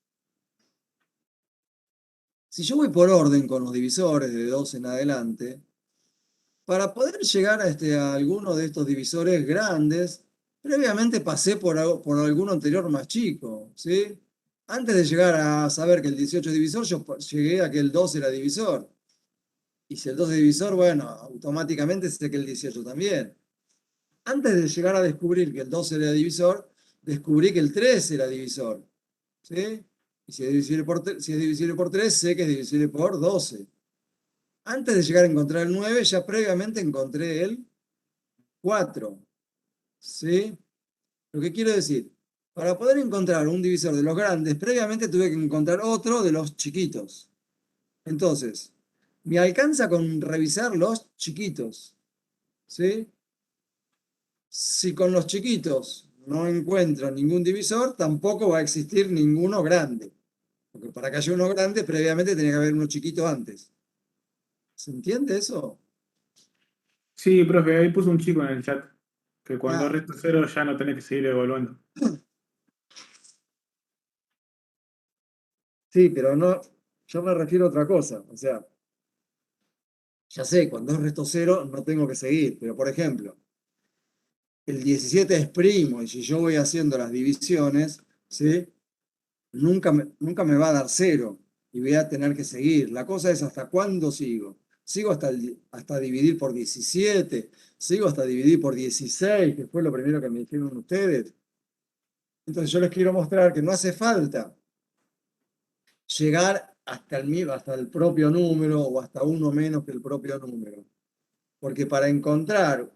si yo voy por orden con los divisores de 2 en adelante, para poder llegar a alguno de estos divisores grandes, previamente pasé por alguno anterior más chico, ¿sí? Antes de llegar a saber que el 18 es divisor, yo llegué a que el 2 era divisor. Y si el 2 es divisor, bueno, automáticamente sé que el 18 también. Antes de llegar a descubrir que el 2 era divisor, descubrí que el 3 era divisor, ¿sí? Y si es divisible por 3, sé que es divisible por 12. Antes de llegar a encontrar el 9, ya previamente encontré el 4. ¿Sí? Lo que quiero decir, para poder encontrar un divisor de los grandes, previamente tuve que encontrar otro de los chiquitos. Entonces, me alcanza con revisar los chiquitos. ¿Sí? Si con los chiquitos no encuentro ningún divisor, tampoco va a existir ninguno grande. Porque para que haya uno grande, previamente tenía que haber uno chiquito antes. ¿Se entiende eso? Sí, profe, ahí puso un chico en el chat. Que cuando Ah, resta 0 ya no tenés que seguir evaluando. sí, pero no, yo me refiero a otra cosa. O sea, ya sé, cuando es resto 0 no tengo que seguir. Pero por ejemplo, el 17 es primo y si yo voy haciendo las divisiones, ¿sí? Nunca me va a dar 0 y voy a tener que seguir. La cosa es hasta cuándo sigo. Sigo hasta dividir por 17, sigo hasta dividir por 16, que fue lo primero que me dijeron ustedes. Entonces yo les quiero mostrar que no hace falta llegar hasta el propio número o hasta uno menos que el propio número. Porque para encontrar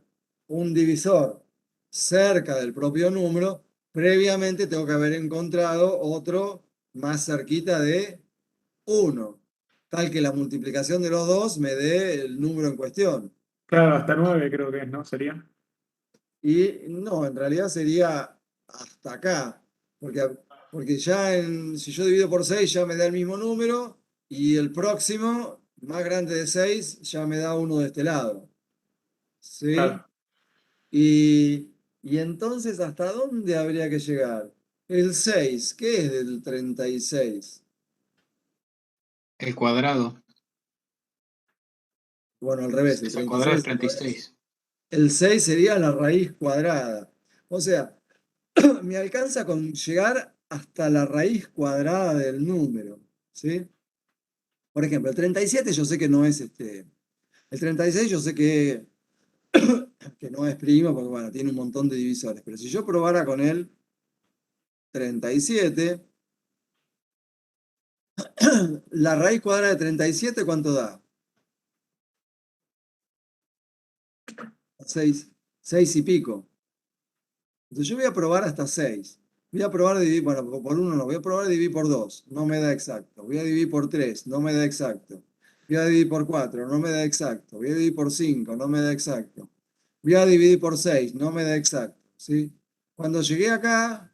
un divisor cerca del propio número, previamente tengo que haber encontrado otro más cerquita de 1, tal que la multiplicación de los dos me dé el número en cuestión. Claro, hasta 9 creo que es, ¿no? Sería. Y no, en realidad sería hasta acá, porque si yo divido por 6 ya me da el mismo número y el próximo, más grande de 6, ya me da uno de este lado. ¿Sí? Claro. Y entonces, ¿hasta dónde habría que llegar? El 6, ¿qué es del 36? El cuadrado. Bueno, al revés, el 6 al cuadrado es 36. 36. El 6 sería la raíz cuadrada. O sea, me alcanza con llegar hasta la raíz cuadrada del número. ¿Sí? Por ejemplo, el 37 yo sé que no es El 36 yo sé que no es primo porque bueno, tiene un montón de divisores. Pero si yo probara con el 37, la raíz cuadrada de 37, ¿cuánto da? 6 y pico. Entonces yo voy a probar hasta 6. Voy a probar dividir, bueno, por 1 no, voy a probar dividir por 2, no me da exacto. Voy a dividir por 3, no me da exacto. Voy a dividir por 4, no me da exacto. Voy a dividir por 5, no me da exacto. Voy a dividir por 6, no me da exacto. ¿Sí? Cuando llegué acá,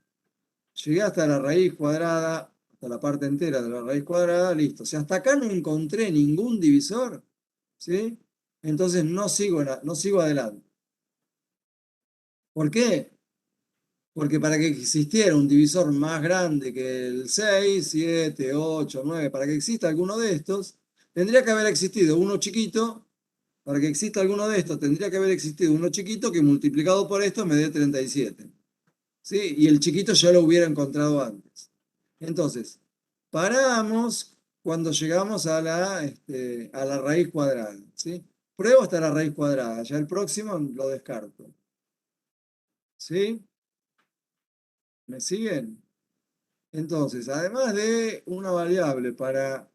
llegué hasta la raíz cuadrada, hasta la parte entera de la raíz cuadrada, listo. Si hasta acá no encontré ningún divisor, ¿sí? Entonces no sigo adelante. ¿Por qué? Porque para que existiera un divisor más grande que el 6, 7, 8, 9, para que exista alguno de estos, tendría que haber existido uno chiquito. Para que exista alguno de estos, tendría que haber existido uno chiquito que multiplicado por esto me dé 37. ¿Sí? Y el chiquito ya lo hubiera encontrado antes. Entonces, paramos cuando llegamos a la raíz cuadrada. ¿Sí? Pruebo hasta la raíz cuadrada. Ya el próximo lo descarto. ¿Sí? ¿Me siguen? Entonces, además de una variable para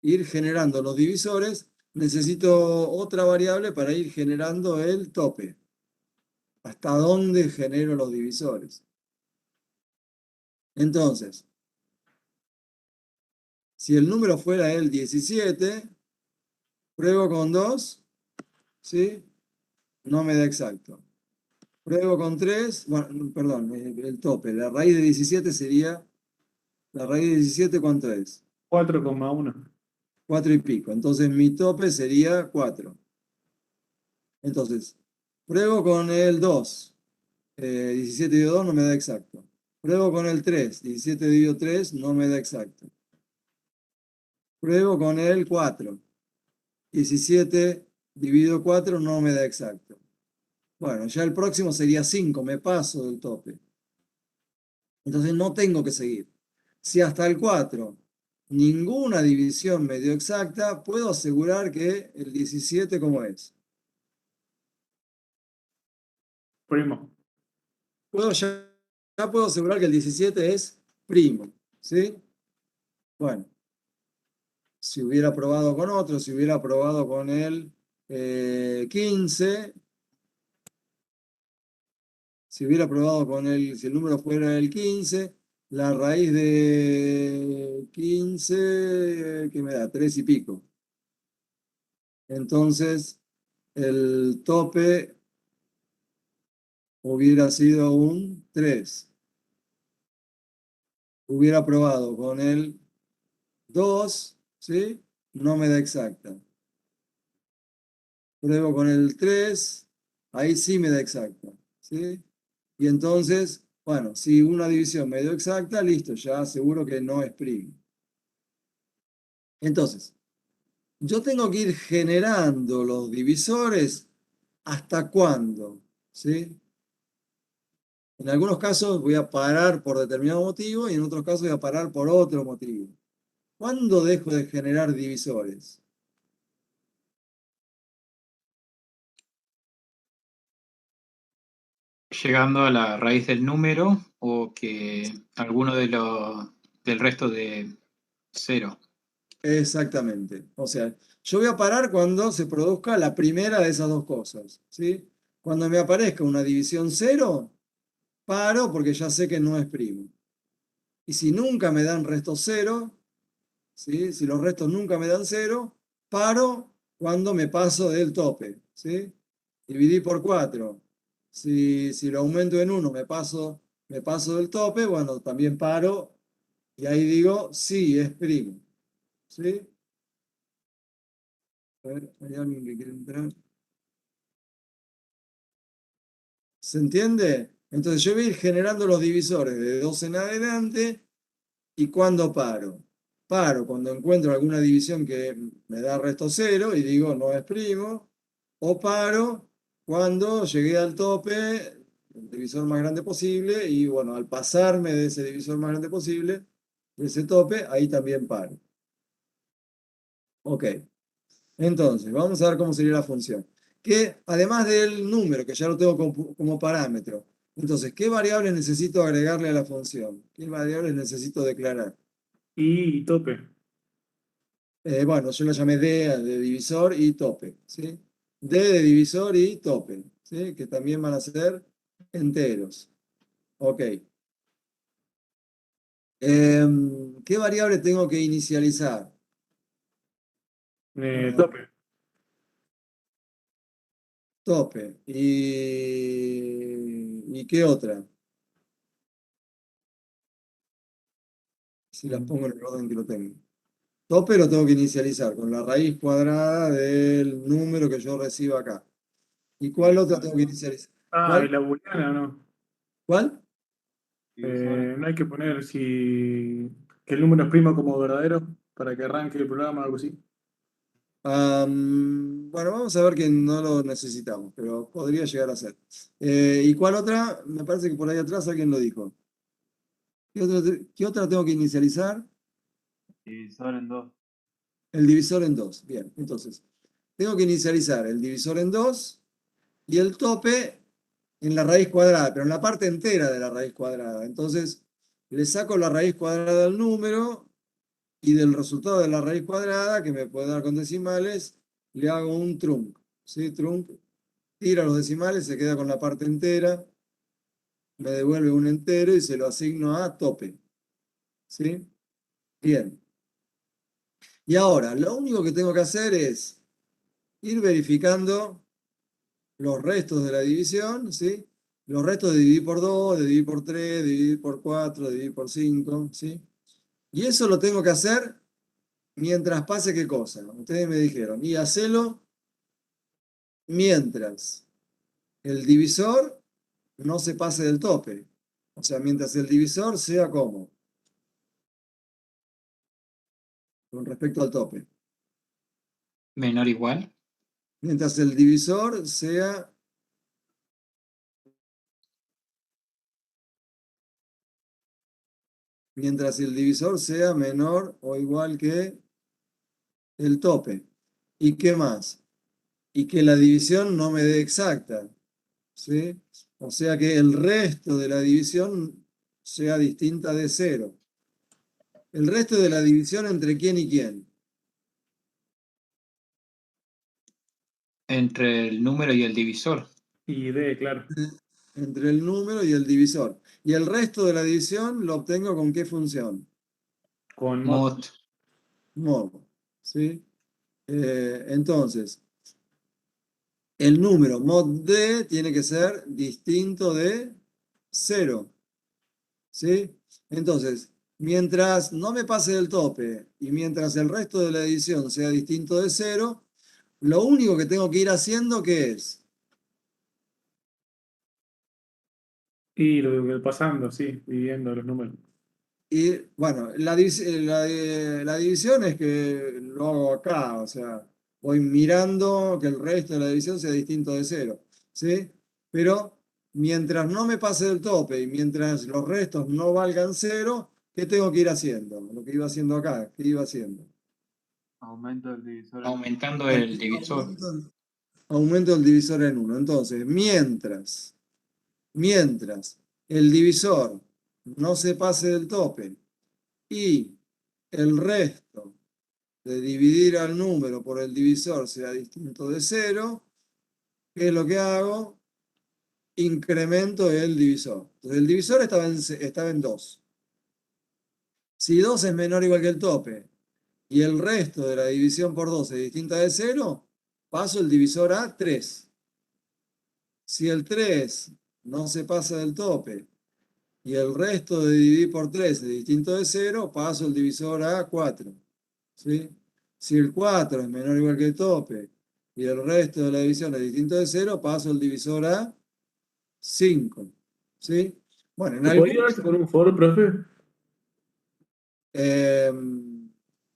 ir generando los divisores, necesito otra variable para ir generando el tope. ¿Hasta dónde genero los divisores? Entonces, si el número fuera el 17, pruebo con 2, ¿sí? No me da exacto. Pruebo con 3, bueno, perdón, el tope. La raíz de 17 sería, ¿la raíz de 17 cuánto es? 4,1. 4 y pico. Entonces mi tope sería 4. Entonces, pruebo con el 2. 17 dividido 2 no me da exacto. Pruebo con el 3. 17 dividido 3 no me da exacto. Pruebo con el 4. 17 dividido 4 no me da exacto. Bueno, ya el próximo sería 5, me paso del tope. Entonces no tengo que seguir. Si hasta el 4 ninguna división me dio exacta, puedo asegurar que el 17 ¿cómo es? Primo. Ya puedo asegurar que el 17 es primo. ¿Sí? Bueno, si hubiera probado con otro, si hubiera probado con el 15, si hubiera probado con si el número fuera el 15, la raíz de 15, ¿qué me da? 3 y pico. Entonces, el tope hubiera sido un 3. Hubiera probado con el 2, ¿sí? No me da exacta. Pruebo con el 3, ahí sí me da exacta, ¿sí? Y entonces, bueno, si una división me dio exacta, listo, ya seguro que no es primo. Entonces, yo tengo que ir generando los divisores hasta cuándo, ¿sí? En algunos casos voy a parar por determinado motivo y en otros casos voy a parar por otro motivo. ¿Cuándo dejo de generar divisores? Llegando a la raíz del número o que alguno del resto de 0. Exactamente. O sea, yo voy a parar cuando se produzca la primera de esas dos cosas, ¿sí? Cuando me aparezca una división 0, paro porque ya sé que no es primo. Y si nunca me dan restos 0, ¿sí? Si los restos nunca me dan 0, paro cuando me paso del tope, ¿sí? Dividí por 4. Si lo aumento en 1, me paso del tope, bueno, también paro y ahí digo, sí, es primo, ¿sí? A ver, ¿hay alguien que quiere entrar? ¿Se entiende? Entonces yo voy a ir generando los divisores de 2 en adelante. ¿Y cuándo paro? Paro cuando encuentro alguna división que me da resto 0 y digo no es primo. O paro cuando llegué al tope, el divisor más grande posible, y bueno, al pasarme de ese divisor más grande posible, de ese tope, ahí también paro. Ok. Entonces, vamos a ver cómo sería la función. Que además del número, que ya lo tengo como parámetro, entonces, ¿qué variables necesito agregarle a la función? ¿Qué variables necesito declarar? Y tope. Bueno, yo la llamé D de divisor y tope, ¿sí? D de divisor y tope, ¿sí? Que también van a ser enteros. Ok. ¿Qué variable tengo que inicializar? Tope. Tope. ¿Y qué otra? Si las pongo en el orden que lo tengo. Tope lo tengo que inicializar con la raíz cuadrada del número que yo recibo acá. ¿Y cuál otra tengo que inicializar? Ah, ¿Cuál? ¿y la booleana o no? ¿Cuál? No hay que poner que el número es primo como verdadero para que arranque el programa o algo así. Bueno, vamos a ver que no lo necesitamos, pero podría llegar a ser. ¿Y cuál otra? Me parece que por ahí atrás alguien lo dijo. ¿Qué otra tengo que inicializar? Divisor en 2. El divisor en 2. Bien, entonces, tengo que inicializar el divisor en 2 y el tope en la raíz cuadrada, pero en la parte entera de la raíz cuadrada. Entonces, le saco la raíz cuadrada al número y del resultado de la raíz cuadrada, que me puede dar con decimales, le hago un trunc. ¿Sí? Trunc, tira los decimales, se queda con la parte entera, me devuelve un entero y se lo asigno a tope. ¿Sí? Bien. Y ahora, lo único que tengo que hacer es ir verificando los restos de la división, ¿sí? Los restos de dividir por 2, de dividir por 3, de dividir por 4, de dividir por 5, ¿sí? Y eso lo tengo que hacer mientras pase qué cosa. Ustedes me dijeron, y hacelo mientras el divisor no se pase del tope. O sea, mientras el divisor sea como, con respecto al tope. Menor o igual. Mientras el divisor sea menor o igual que el tope. ¿Y qué más? Y que la división no me dé exacta, ¿sí? O sea que el resto de la división sea distinta de 0. El resto de la división entre quién y quién. Entre el número y el divisor. Y D, claro. Entre el número y el divisor. Y el resto de la división lo obtengo con qué función. Con mod. Mod. Mod, ¿sí? Entonces, el número mod D tiene que ser distinto de 0. ¿Sí? Entonces, mientras no me pase del tope y mientras el resto de la división sea distinto de 0, lo único que tengo que ir haciendo, ¿qué es? Y pasando, sí, dividiendo los números. Y bueno, la división es que lo hago acá, o sea, voy mirando que el resto de la división sea distinto de 0, ¿sí? Pero mientras no me pase del tope y mientras los restos no valgan 0, ¿qué tengo que ir haciendo? Lo que iba haciendo acá, ¿qué iba haciendo? Aumento del divisor en 1. Aumentando el divisor. Aumento el divisor en 1. Entonces, mientras el divisor no se pase del tope y el resto de dividir al número por el divisor sea distinto de 0, ¿qué es lo que hago? Incremento el divisor. Entonces, el divisor estaba en 2. Si 2 es menor o igual que el tope y el resto de la división por 2 es distinta de 0, paso el divisor a 3. Si el 3 no se pasa del tope y el resto de dividir por 3 es distinto de 0, paso el divisor a 4. ¿Sí? Si el 4 es menor o igual que el tope y el resto de la división es distinto de 0, paso el divisor a 5. ¿Sí? Bueno, en ¿Se podría algunos verse con un for, profe?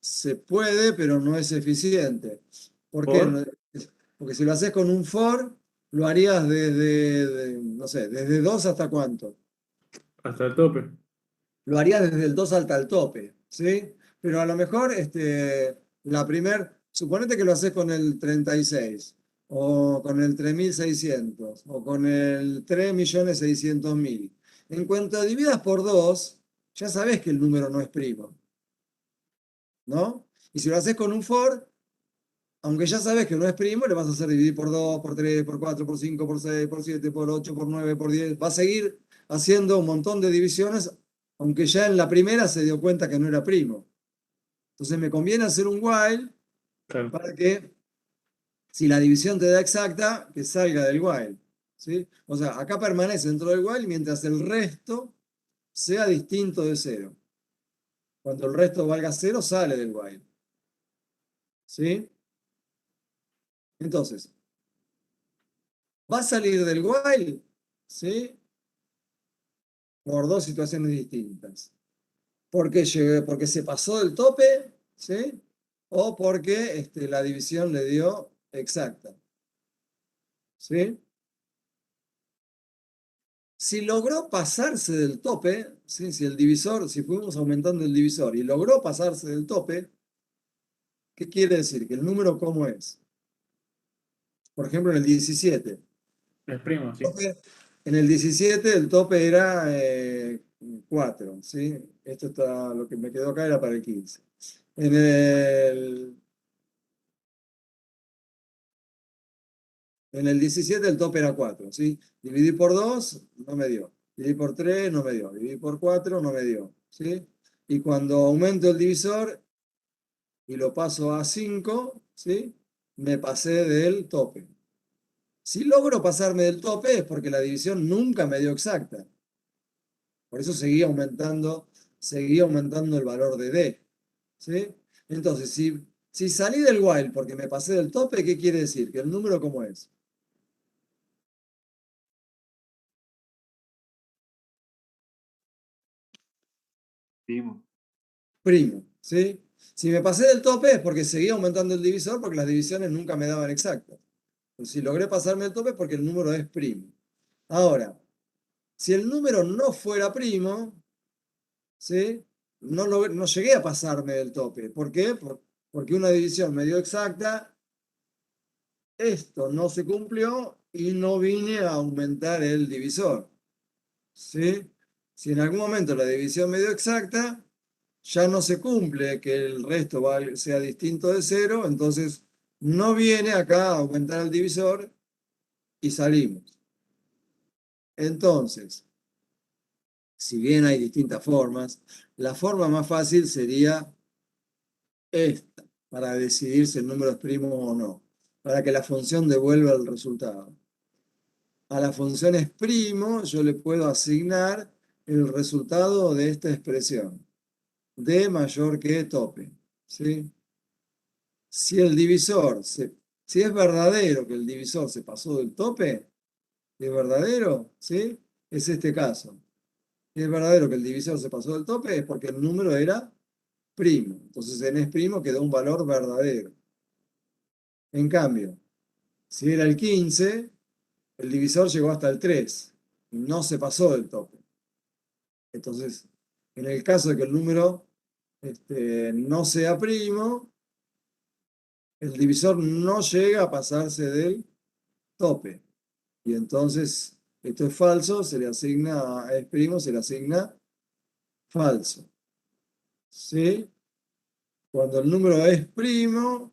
se puede, pero no es eficiente. ¿Por qué? ¿Por? Porque si lo haces con un for, lo harías no sé, ¿desde 2 hasta cuánto? Hasta el tope. Lo harías desde el 2 hasta el tope, ¿sí? Pero a lo mejor suponete que lo haces con el 36, o con el 3600, o con el 3.600.000. En cuanto dividas por 2, ya sabes que el número no es primo, ¿no? Y si lo haces con un for, aunque ya sabes que no es primo, le vas a hacer dividir por 2, por 3, por 4, por 5, por 6, por 7, por 8, por 9, por 10. Va a seguir haciendo un montón de divisiones, aunque ya en la primera se dio cuenta que no era primo. Entonces me conviene hacer un while Claro. para que, si la división te da exacta, que salga del while, ¿sí? O sea, acá permanece dentro del while mientras el resto sea distinto de 0. Cuando el resto valga 0, sale del while. ¿Sí? Entonces, va a salir del while, ¿sí? Por dos situaciones distintas. Porque se pasó del tope, ¿sí? O porque la división le dio exacta. ¿Sí? Si logró pasarse del tope, ¿sí? Si fuimos aumentando el divisor y logró pasarse del tope, ¿qué quiere decir? Que el número ¿cómo es? Por ejemplo, en el 17. Es primo, sí. En el 17 el tope era 4, ¿sí? Lo que me quedó acá era para el 15. En el 17 el tope era 4, ¿sí? Dividí por 2, no me dio. Dividí por 3, no me dio. Dividí por 4, no me dio, ¿sí? Y cuando aumento el divisor y lo paso a 5, ¿sí? Me pasé del tope. Si logro pasarme del tope es porque la división nunca me dio exacta. Por eso seguía aumentando el valor de D, ¿sí? Entonces, si salí del while porque me pasé del tope, ¿qué quiere decir? Que el número ¿cómo es? Primo. Primo, ¿sí? Si me pasé del tope es porque seguía aumentando el divisor porque las divisiones nunca me daban exactas. Pues si logré pasarme del tope es porque el número es primo. Ahora, si el número no fuera primo, ¿sí? No llegué a pasarme del tope. ¿Por qué? Porque una división me dio exacta, esto no se cumplió y no vine a aumentar el divisor. ¿Sí? Si en algún momento la división me dio exacta, ya no se cumple que el resto sea distinto de 0, entonces no viene acá a aumentar el divisor y salimos. Entonces, si bien hay distintas formas, la forma más fácil sería esta, para decidir si el número es primo o no, para que la función devuelva el resultado. A la función es primo, yo le puedo asignar el resultado de esta expresión, D mayor que tope, ¿sí? Si es verdadero que el divisor se pasó del tope, ¿es verdadero? ¿Sí? Es este caso. Si es verdadero que el divisor se pasó del tope, es porque el número era primo. Entonces en es primo quedó un valor verdadero. En cambio, si era el 15, el divisor llegó hasta el 3 y no se pasó del tope. Entonces, en el caso de que el número no sea primo, el divisor no llega a pasarse del tope. Y entonces, esto es falso, se le asigna, es primo, se le asigna falso. ¿Sí? Cuando el número es primo,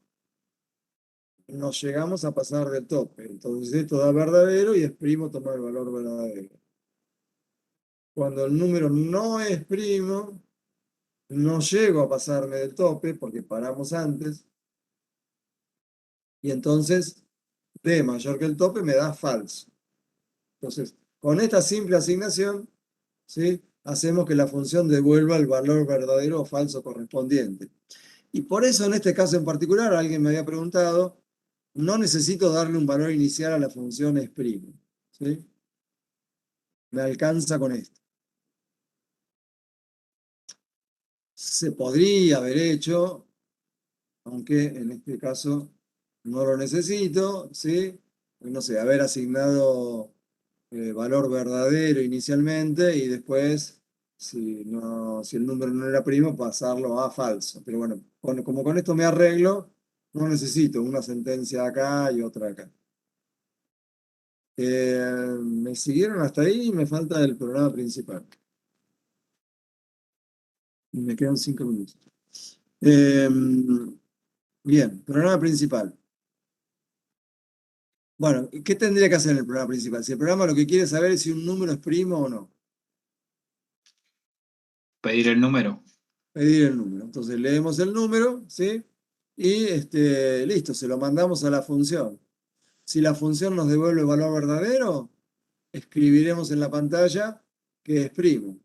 nos llegamos a pasar del tope. Entonces esto da verdadero y es primo, toma el valor verdadero. Cuando el número no es primo, no llego a pasarme del tope porque paramos antes. Y entonces D mayor que el tope me da falso. Entonces, con esta simple asignación, ¿sí? Hacemos que la función devuelva el valor verdadero o falso correspondiente. Y por eso en este caso en particular, alguien me había preguntado, no necesito darle un valor inicial a la función es primo, ¿sí? Me alcanza con esto. Se podría haber hecho, aunque en este caso no lo necesito, ¿sí? No sé, haber asignado valor verdadero inicialmente y después, si el número no era primo, pasarlo a falso. Pero bueno, como con esto me arreglo, no necesito una sentencia acá y otra acá. ¿Me siguieron hasta ahí? Y me falta el programa principal. Y me quedan 5 minutos. Bien, programa principal. Bueno, ¿qué tendría que hacer en el programa principal? Si el programa lo que quiere saber es si un número es primo o no. Pedir el número. Pedir el número. Entonces leemos el número, ¿sí? Y listo, se lo mandamos a la función. Si la función nos devuelve el valor verdadero, escribiremos en la pantalla que es primo.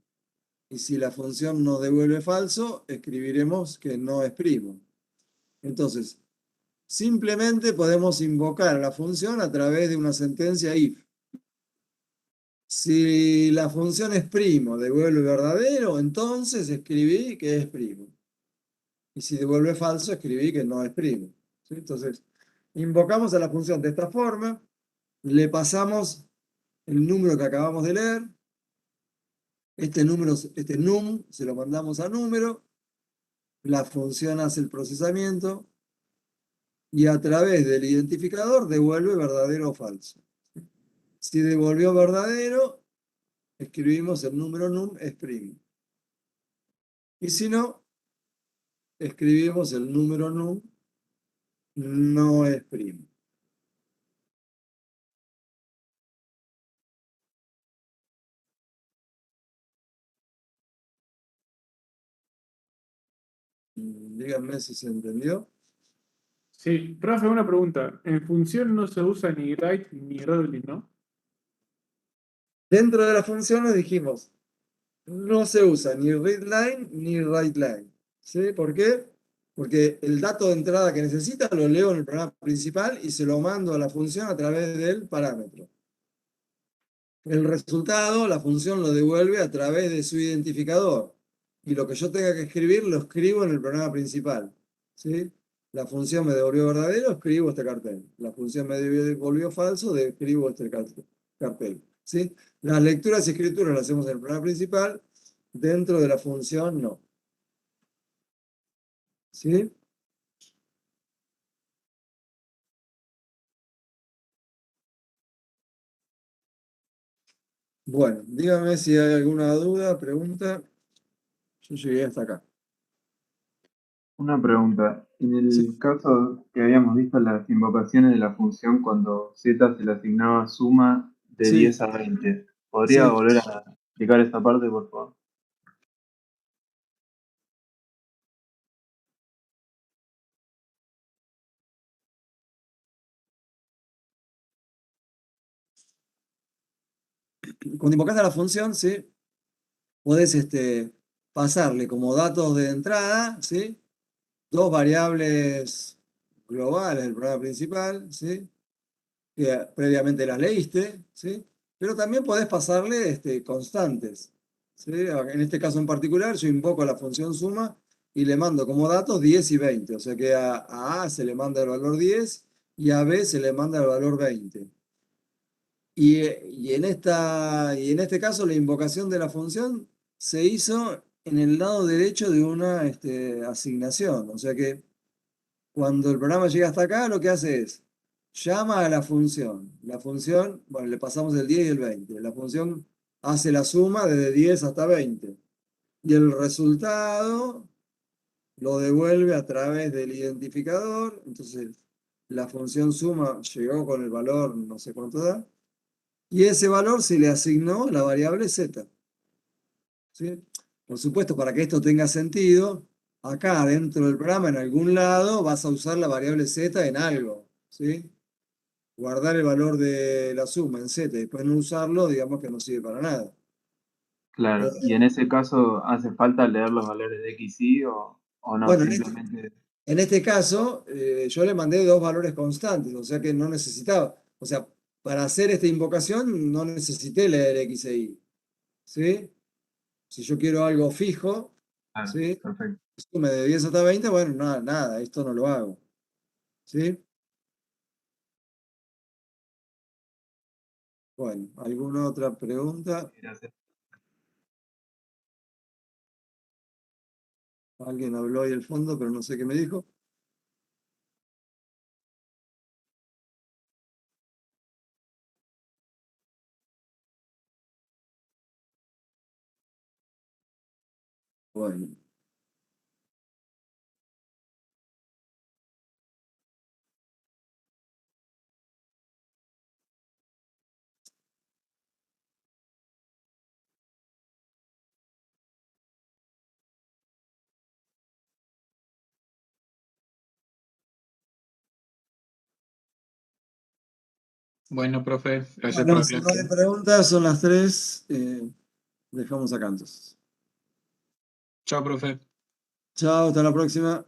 Y si la función nos devuelve falso, escribiremos que no es primo. Entonces, simplemente podemos invocar a la función a través de una sentencia if. Si la función es primo, devuelve verdadero, entonces escribí que es primo. Y si devuelve falso, escribí que no es primo. ¿Sí? Entonces, invocamos a la función de esta forma, le pasamos el número que acabamos de leer, este num, se lo mandamos a número, la función hace el procesamiento y a través del identificador devuelve verdadero o falso. Si devolvió verdadero, escribimos el número num es primo. Y si no, escribimos el número num no es primo. Díganme si se entendió. Sí, profe, una pregunta. En función no se usa ni write ni readline, ¿no? Dentro de las funciones dijimos, no se usa ni readline ni writeline. ¿Sí? ¿Por qué? Porque el dato de entrada que necesita lo leo en el programa principal y se lo mando a la función a través del parámetro. El resultado, la función lo devuelve a través de su identificador. Y lo que yo tenga que escribir, lo escribo en el programa principal. ¿Sí? La función me devolvió verdadero, escribo este cartel. La función me devolvió falso, escribo este cartel. ¿Sí? Las lecturas y escrituras las hacemos en el programa principal, dentro de la función no. ¿Sí? Bueno, dígame si hay alguna duda, pregunta. Yo llegué hasta acá. Una pregunta. En el Sí, caso que habíamos visto las invocaciones de la función cuando z se le asignaba suma de sí, 10 a 20, ¿podría sí. volver a explicar esta parte, por favor? Cuando invocas a la función, ¿sí? Podés pasarle como datos de entrada, ¿sí? Dos variables globales del programa principal, ¿sí? Que previamente las leíste, ¿sí? Pero también podés pasarle constantes, ¿sí? En este caso en particular, yo invoco la función suma y le mando como datos 10 y 20, o sea que a A se le manda el valor 10 y a B se le manda el valor 20. Y en este caso la invocación de la función se hizo en el lado derecho de una asignación. O sea que cuando el programa llega hasta acá, lo que hace es llama a la función. La función, bueno, le pasamos el 10 y el 20. La función hace la suma desde 10 hasta 20. Y el resultado lo devuelve a través del identificador. Entonces, la función suma llegó con el valor, no sé cuánto da. Y ese valor se le asignó la variable z. ¿Sí? Por supuesto, para que esto tenga sentido, acá dentro del programa, en algún lado, vas a usar la variable z en algo. ¿Sí? Guardar el valor de la suma en z y después no usarlo, digamos que no sirve para nada. Claro. ¿Y en ese caso hace falta leer los valores de x y o no? Bueno, Simplemente. en este caso, yo le mandé dos valores constantes, o sea que no necesitaba. O sea, para hacer esta invocación no necesité leer x e y. ¿Sí? Si yo quiero algo fijo, Claro, ¿sí? perfecto. Sume de 10 hasta 20, bueno, nada, nada, esto no lo hago. ¿Sí? Bueno, ¿alguna otra pregunta? Gracias. Alguien habló ahí al fondo, pero no sé qué me dijo. Bueno, Bueno, profe, gracias por bueno, la si no hay clase. preguntas, son las 3. Dejamos acá entonces. Chao, profe. Chao, hasta la próxima.